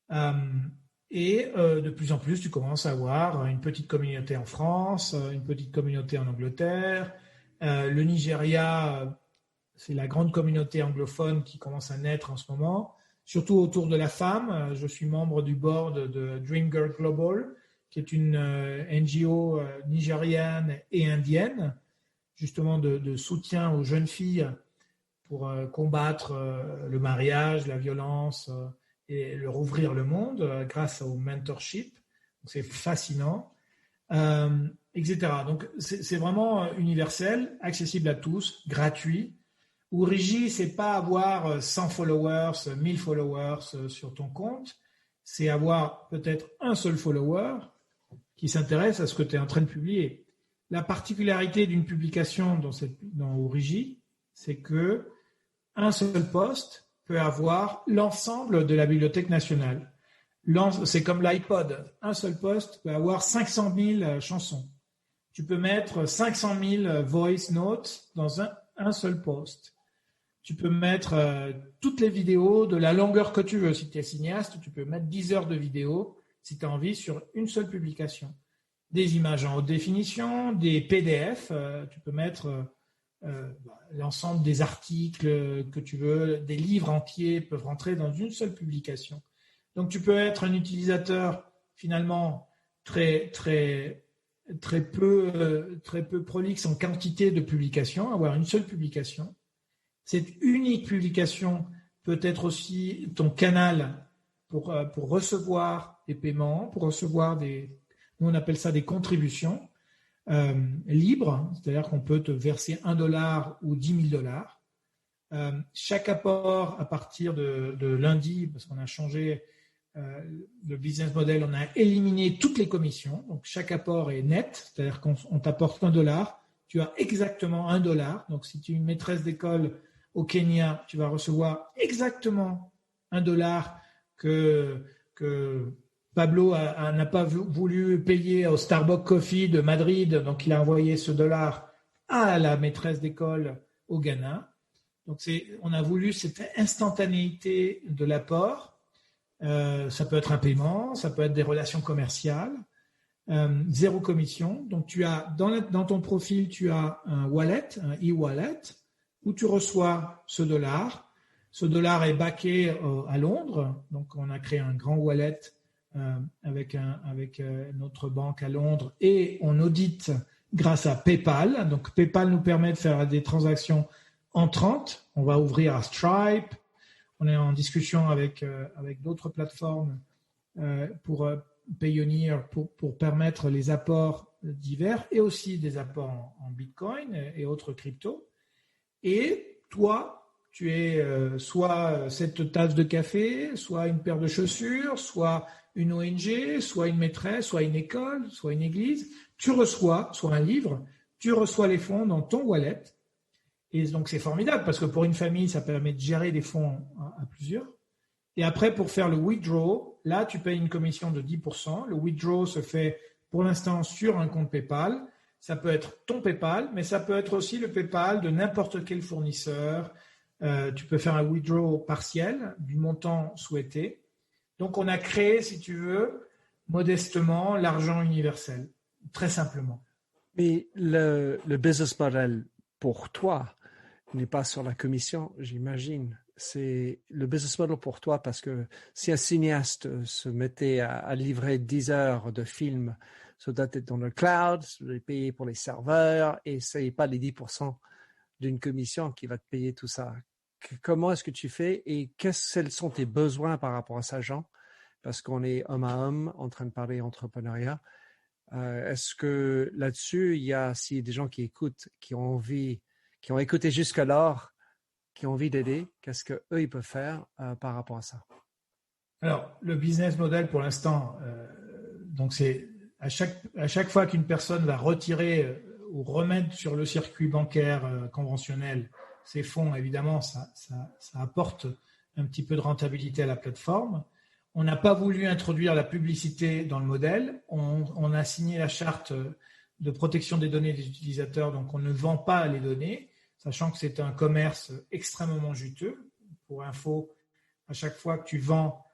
De plus en plus, tu commences à avoir une petite communauté en France, une petite communauté en Angleterre. Le Nigeria, c'est la grande communauté anglophone qui commence à naître en ce moment, surtout autour de la femme. Je suis membre du board de Dream Girl Global, qui est une NGO nigériane et indienne, justement de soutien aux jeunes filles pour combattre le mariage, la violence et leur ouvrir le monde grâce au mentorship. Donc, c'est fascinant, etc. Donc, c'est vraiment universel, accessible à tous, gratuit. Origi, c'est pas avoir 100 followers, 1000 followers sur ton compte, c'est avoir peut-être un seul follower qui s'intéresse à ce que tu es en train de publier. La particularité d'une publication dans Origi, c'est que un seul post peut avoir l'ensemble de la bibliothèque nationale. C'est comme l'iPod. Un seul post peut avoir 500 000 chansons. Tu peux mettre 500 000 voice notes dans un seul post. Tu peux mettre toutes les vidéos de la longueur que tu veux. Si tu es cinéaste, tu peux mettre 10 heures de vidéo si tu as envie sur une seule publication. Des images en haute définition, des PDF, tu peux mettre l'ensemble des articles que tu veux, des livres entiers peuvent rentrer dans une seule publication. Donc tu peux être un utilisateur finalement très peu prolixe en quantité de publications, avoir une seule publication. Cette unique publication peut être aussi ton canal pour recevoir des paiements, pour recevoir nous on appelle ça des contributions libres, c'est-à-dire qu'on peut te verser $1 ou $10,000. Chaque apport à partir de lundi, parce qu'on a changé le business model, on a éliminé toutes les commissions, donc chaque apport est net, c'est-à-dire qu'on t'apporte $1, tu as exactement $1. Donc si tu es une maîtresse d'école au Kenya, tu vas recevoir exactement $1 que Pablo n'a pas voulu payer au Starbucks Coffee de Madrid, donc il a envoyé ce $, à la maîtresse d'école au Ghana. Donc on a voulu cette instantanéité de l'apport. Ça peut être un paiement, ça peut être des relations commerciales, zéro commission. Donc tu as dans ton profil, tu as un wallet, un e-wallet, où tu reçois ce $. Ce $, est backé à Londres, donc on a créé un grand wallet avec notre banque à Londres et on audite grâce à PayPal. Donc PayPal nous permet de faire des transactions entrantes. On va ouvrir à Stripe. On est en discussion avec d'autres plateformes pour Payoneer pour permettre les apports divers et aussi des apports en Bitcoin et autres cryptos. Et toi, tu es soit cette tasse de café, soit une paire de chaussures, soit une ONG, soit une maîtresse, soit une école, soit une église. Tu reçois, soit un livre, tu reçois les fonds dans ton wallet. Et donc, c'est formidable parce que pour une famille, ça permet de gérer des fonds à plusieurs. Et après, pour faire le withdraw, là, tu payes une commission de 10%. Le withdraw se fait pour l'instant sur un compte PayPal. Ça peut être ton PayPal, mais ça peut être aussi le PayPal de n'importe quel fournisseur. Tu peux faire un withdraw partiel du montant souhaité. Donc, on a créé, si tu veux, modestement, l'argent universel, très simplement. Mais le business model pour toi n'est pas sur la commission, j'imagine. C'est le business model pour toi parce que si un cinéaste se mettait à livrer 10 heures de films, ça doit être dans le cloud, ça doit être payé pour les serveurs et ce n'est pas les 10% d'une commission qui va te payer tout ça. Comment est-ce que tu fais et quels sont tes besoins par rapport à ça, Jean? Parce qu'on est homme à homme en train de parler entrepreneuriat. Est-ce que là-dessus, il y a s'il y a des gens qui écoutent, qui ont envie, qui ont écouté jusqu'alors, qui ont envie d'aider, qu'est-ce qu'eux, ils peuvent faire par rapport à ça? Alors, le business model, pour l'instant, donc c'est à chaque fois qu'une personne va retirer ou remettre sur le circuit bancaire conventionnel ses fonds, évidemment, ça apporte un petit peu de rentabilité à la plateforme. On n'a pas voulu introduire la publicité dans le modèle. On a signé la charte de protection des données des utilisateurs, donc on ne vend pas les données, sachant que c'est un commerce extrêmement juteux. Pour info, à chaque fois que tu vends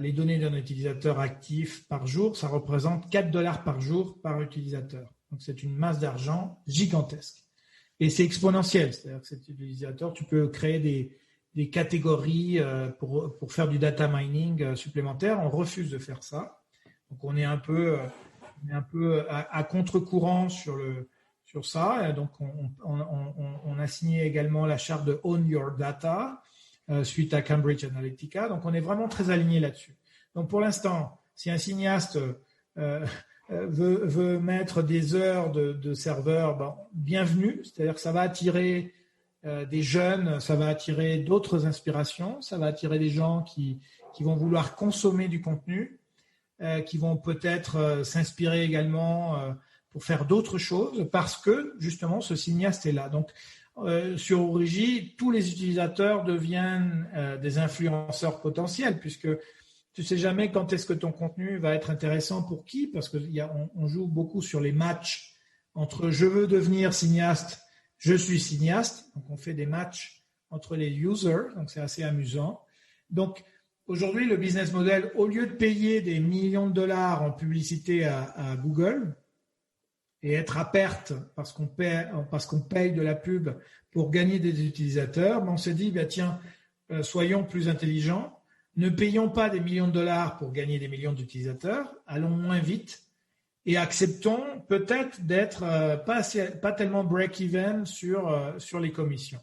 les données d'un utilisateur actif par jour, ça représente 4 $ par jour par utilisateur. Donc c'est une masse d'argent gigantesque. Et c'est exponentiel, c'est-à-dire que cet utilisateur, tu peux créer des catégories pour faire du data mining supplémentaire. On refuse de faire ça. Donc on est un peu à contre-courant sur ça. Et donc on a signé également la charte de Own Your Data suite à Cambridge Analytica. Donc on est vraiment très aligné là-dessus. Donc pour l'instant, si un cinéaste veut mettre des heures de serveur, bienvenue. C'est-à-dire que ça va attirer des jeunes, ça va attirer d'autres inspirations, ça va attirer des gens qui vont vouloir consommer du contenu, qui vont peut-être s'inspirer également pour faire d'autres choses parce que justement ce cinéaste est là. Donc sur Origi, tous les utilisateurs deviennent des influenceurs potentiels puisque tu sais jamais quand est-ce que ton contenu va être intéressant pour qui, parce qu'on joue beaucoup sur les matchs entre je veux devenir cinéaste, je suis cinéaste, donc on fait des matchs entre les users, donc c'est assez amusant. Donc aujourd'hui, le business model, au lieu de payer des millions de dollars en publicité à Google et être à perte parce qu'on paye de la pub pour gagner des utilisateurs, on s'est dit, tiens, soyons plus intelligents. Ne payons pas des millions de dollars pour gagner des millions d'utilisateurs, allons moins vite et acceptons peut-être d'être pas tellement break-even sur les commissions.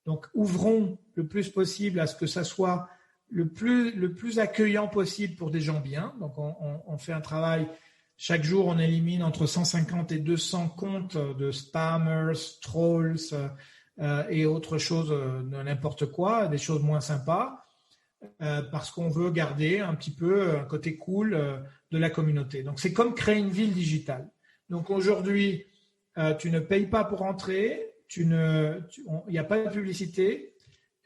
Donc, ouvrons le plus possible à ce que ça soit le plus accueillant possible pour des gens bien. Donc, on fait un travail. Chaque jour, on élimine entre 150 et 200 comptes de spammers, trolls et autres choses, n'importe quoi, des choses moins sympas. Parce qu'on veut garder un petit peu un côté cool de la communauté. Donc, c'est comme créer une ville digitale. Donc, aujourd'hui, tu ne payes pas pour entrer, il n'y a pas de publicité,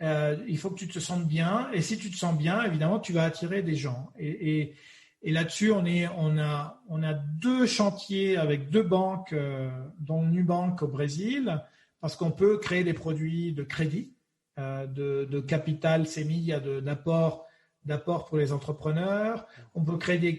il faut que tu te sentes bien. Et si tu te sens bien, évidemment, tu vas attirer des gens. Et là-dessus, on a 2 chantiers avec 2 banques, dont Nubank au Brésil, parce qu'on peut créer des produits de crédit. De capital sémille, d'apport pour les entrepreneurs. On peut créer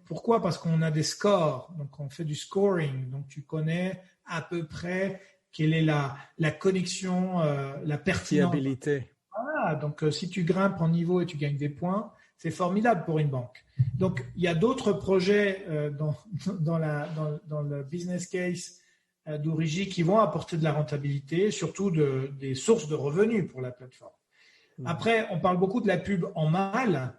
pourquoi? Parce qu'on a des scores, donc on fait du scoring, donc tu connais à peu près quelle est la connexion, la pertinence. Fiabilité. Voilà, donc si tu grimpes en niveau et tu gagnes des points, c'est formidable pour une banque. Donc il y a d'autres projets dans le business case d'Origi qui vont apporter de la rentabilité, surtout des sources de revenus pour la plateforme. Après, on parle beaucoup de la pub en mal.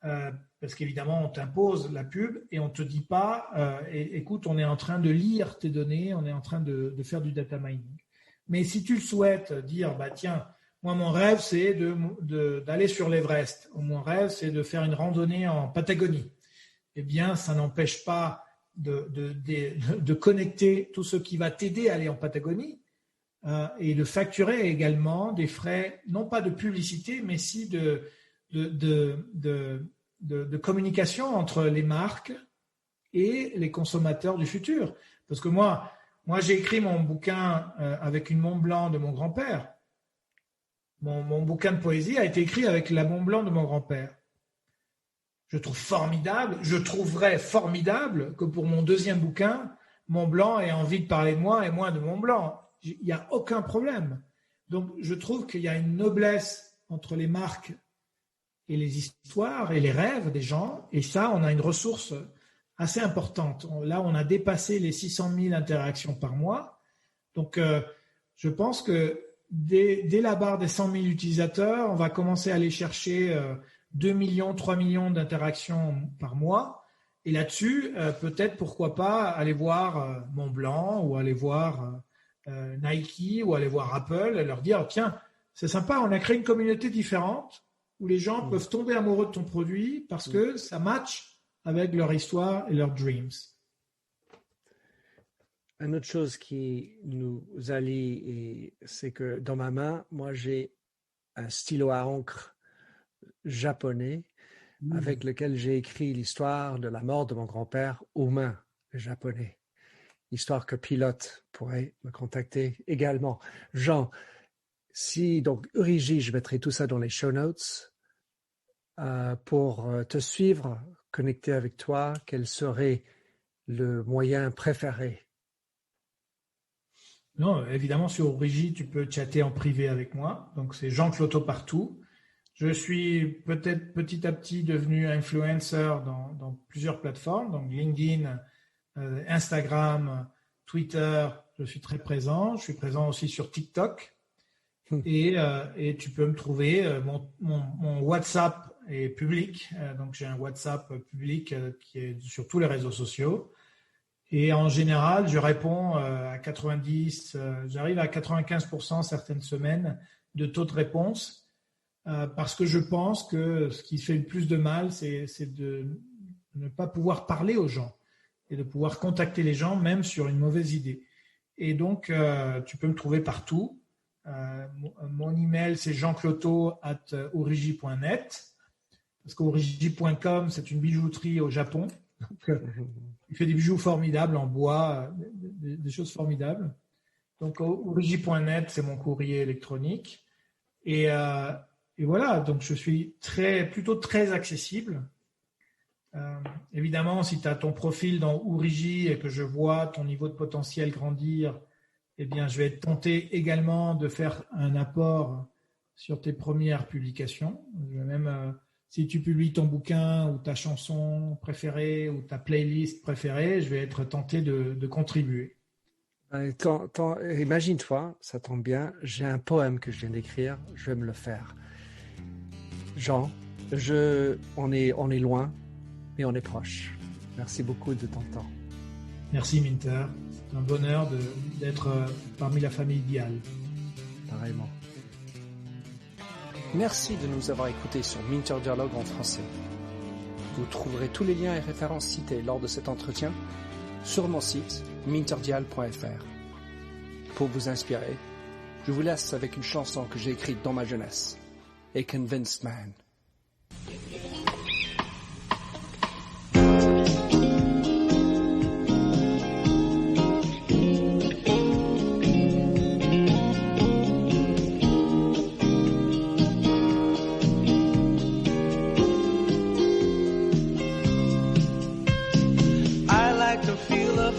parce qu'évidemment, on t'impose la pub et on ne te dit pas écoute, on est en train de lire tes données, on est en train de faire du data mining. Mais si tu le souhaites, dire tiens, moi, mon rêve, c'est d'aller sur l'Everest, ou mon rêve, c'est de faire une randonnée en Patagonie, eh bien, ça n'empêche pas de connecter tout ce qui va t'aider à aller en Patagonie et de facturer également des frais, non pas de publicité, mais si de communication entre les marques et les consommateurs du futur. Parce que moi j'ai écrit mon bouquin avec une Mont Blanc de mon grand-père. Mon bouquin de poésie a été écrit avec la Mont Blanc de mon grand-père. Je trouverais formidable que pour mon deuxième bouquin, Mont Blanc ait envie de parler de moi et moi de Mont Blanc. Il n'y a aucun problème. Donc, je trouve qu'il y a une noblesse entre les marques et les histoires et les rêves des gens. Et ça, on a une ressource assez importante. Là, on a dépassé les 600 000 interactions par mois. Donc, je pense que dès la barre des 100 000 utilisateurs, on va commencer à aller chercher 2 millions, 3 millions d'interactions par mois. Et là-dessus, peut-être, pourquoi pas, aller voir Montblanc ou aller voir Nike ou aller voir Apple et leur dire, tiens, c'est sympa, on a créé une communauté différente où les gens peuvent tomber amoureux de ton produit parce que ça match avec leur histoire et leurs dreams. Une autre chose qui nous allie, c'est que dans ma main, moi, j'ai un stylo à encre japonais avec lequel j'ai écrit l'histoire de la mort de mon grand-père aux mains japonais. Histoire que Pilote pourrait me contacter également. Jean, donc Urigi, je mettrai tout ça dans les show notes pour te suivre, connecter avec toi. Quel serait le moyen préféré? Non, évidemment, sur Urigi, tu peux chatter en privé avec moi. Donc, c'est Jean Cloto partout. Je suis peut-être petit à petit devenu influencer dans plusieurs plateformes, donc LinkedIn, Instagram, Twitter, je suis très présent. Je suis présent aussi sur TikTok. Et tu peux me trouver. Mon WhatsApp est public. Donc, j'ai un WhatsApp public qui est sur tous les réseaux sociaux. Et en général, je réponds à 90, j'arrive à 95% certaines semaines de taux de réponse parce que je pense que ce qui fait le plus de mal, c'est de ne pas pouvoir parler aux gens et de pouvoir contacter les gens même sur une mauvaise idée. Et donc, tu peux me trouver partout. Mon email, c'est jeancloto@origi.net parce qu'origi.com, c'est une bijouterie au Japon. Donc, il fait des bijoux formidables en bois, des choses formidables. Donc, origi.net, c'est mon courrier électronique. Et voilà, donc je suis plutôt très accessible. Évidemment, si tu as ton profil dans Urigi et que je vois ton niveau de potentiel grandir, eh bien, je vais être tenté également de faire un apport sur tes premières publications. Je vais même... si tu publies ton bouquin ou ta chanson préférée ou ta playlist préférée, je vais être tenté de contribuer. Imagine-toi, ça tombe bien, j'ai un poème que je viens d'écrire, je vais me le faire. Jean, on est loin, mais on est proche. Merci beaucoup de ton temps. Merci Minter, c'est un bonheur d'être parmi la famille idéale. Pareillement. Merci de nous avoir écoutés sur Minter Dialogue en français. Vous trouverez tous les liens et références cités lors de cet entretien sur mon site minterdial.fr. Pour vous inspirer, je vous laisse avec une chanson que j'ai écrite dans ma jeunesse, A Convinced Man.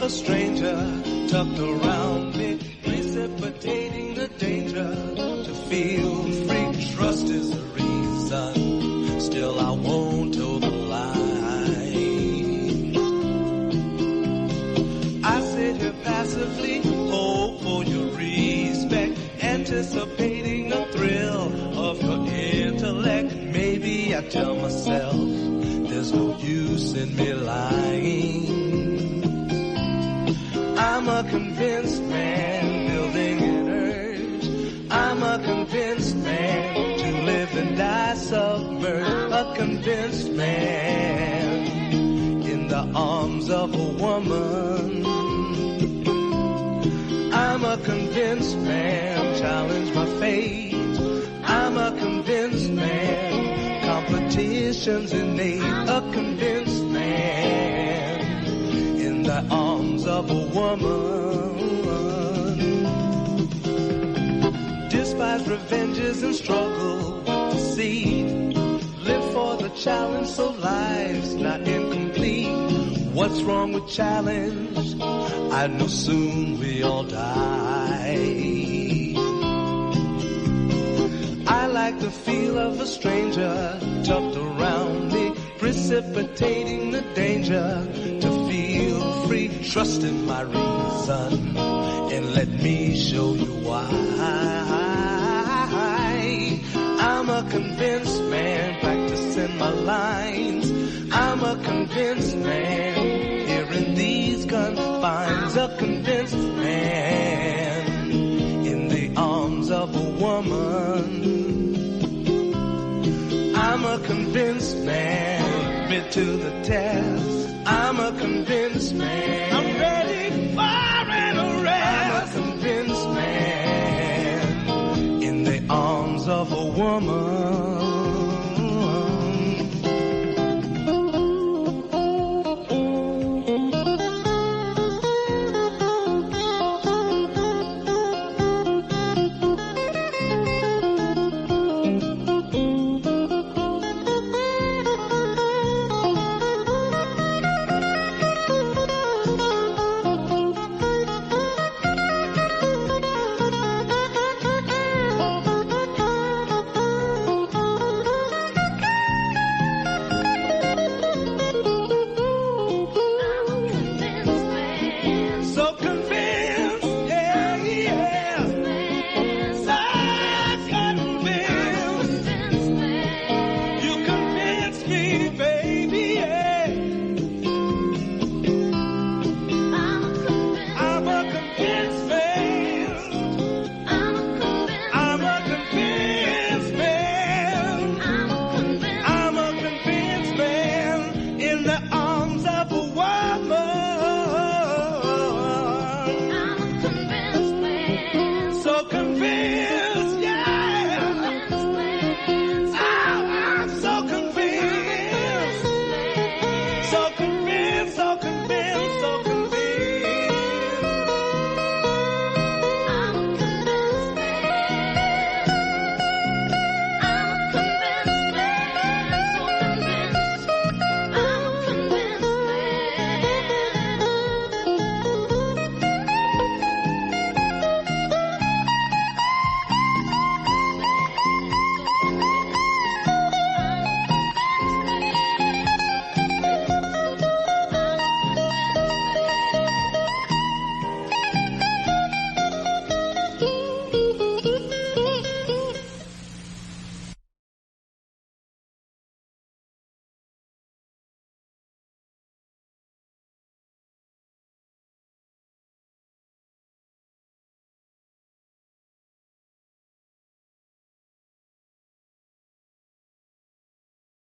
A stranger tucked around me, precipitating the danger to feel free. Trust is the reason, still I won't toe the line. I sit here passively, hope for your respect, anticipating the thrill of your intellect. Maybe I tell myself there's no use in me lying. I'm a convinced man, building an urge. I'm a convinced man, to live and die submerged. A convinced man, in the arms of a woman. I'm a convinced man, challenge my fate. I'm a convinced man, competition's innate. A convinced man, in the arms of a woman. Despise revenges and struggle with deceit. Live for the challenge so life's not incomplete. What's wrong with challenge? I know soon we all die. I like the feel of a stranger tucked around me, precipitating the danger to feel free. Trust in my reason and let me show you why. I'm a convinced man, practicing my lines. I'm a convinced man, here in these confines. A convinced man, in the arms of a woman. I'm a convinced man, put to the test. I'm a convinced man.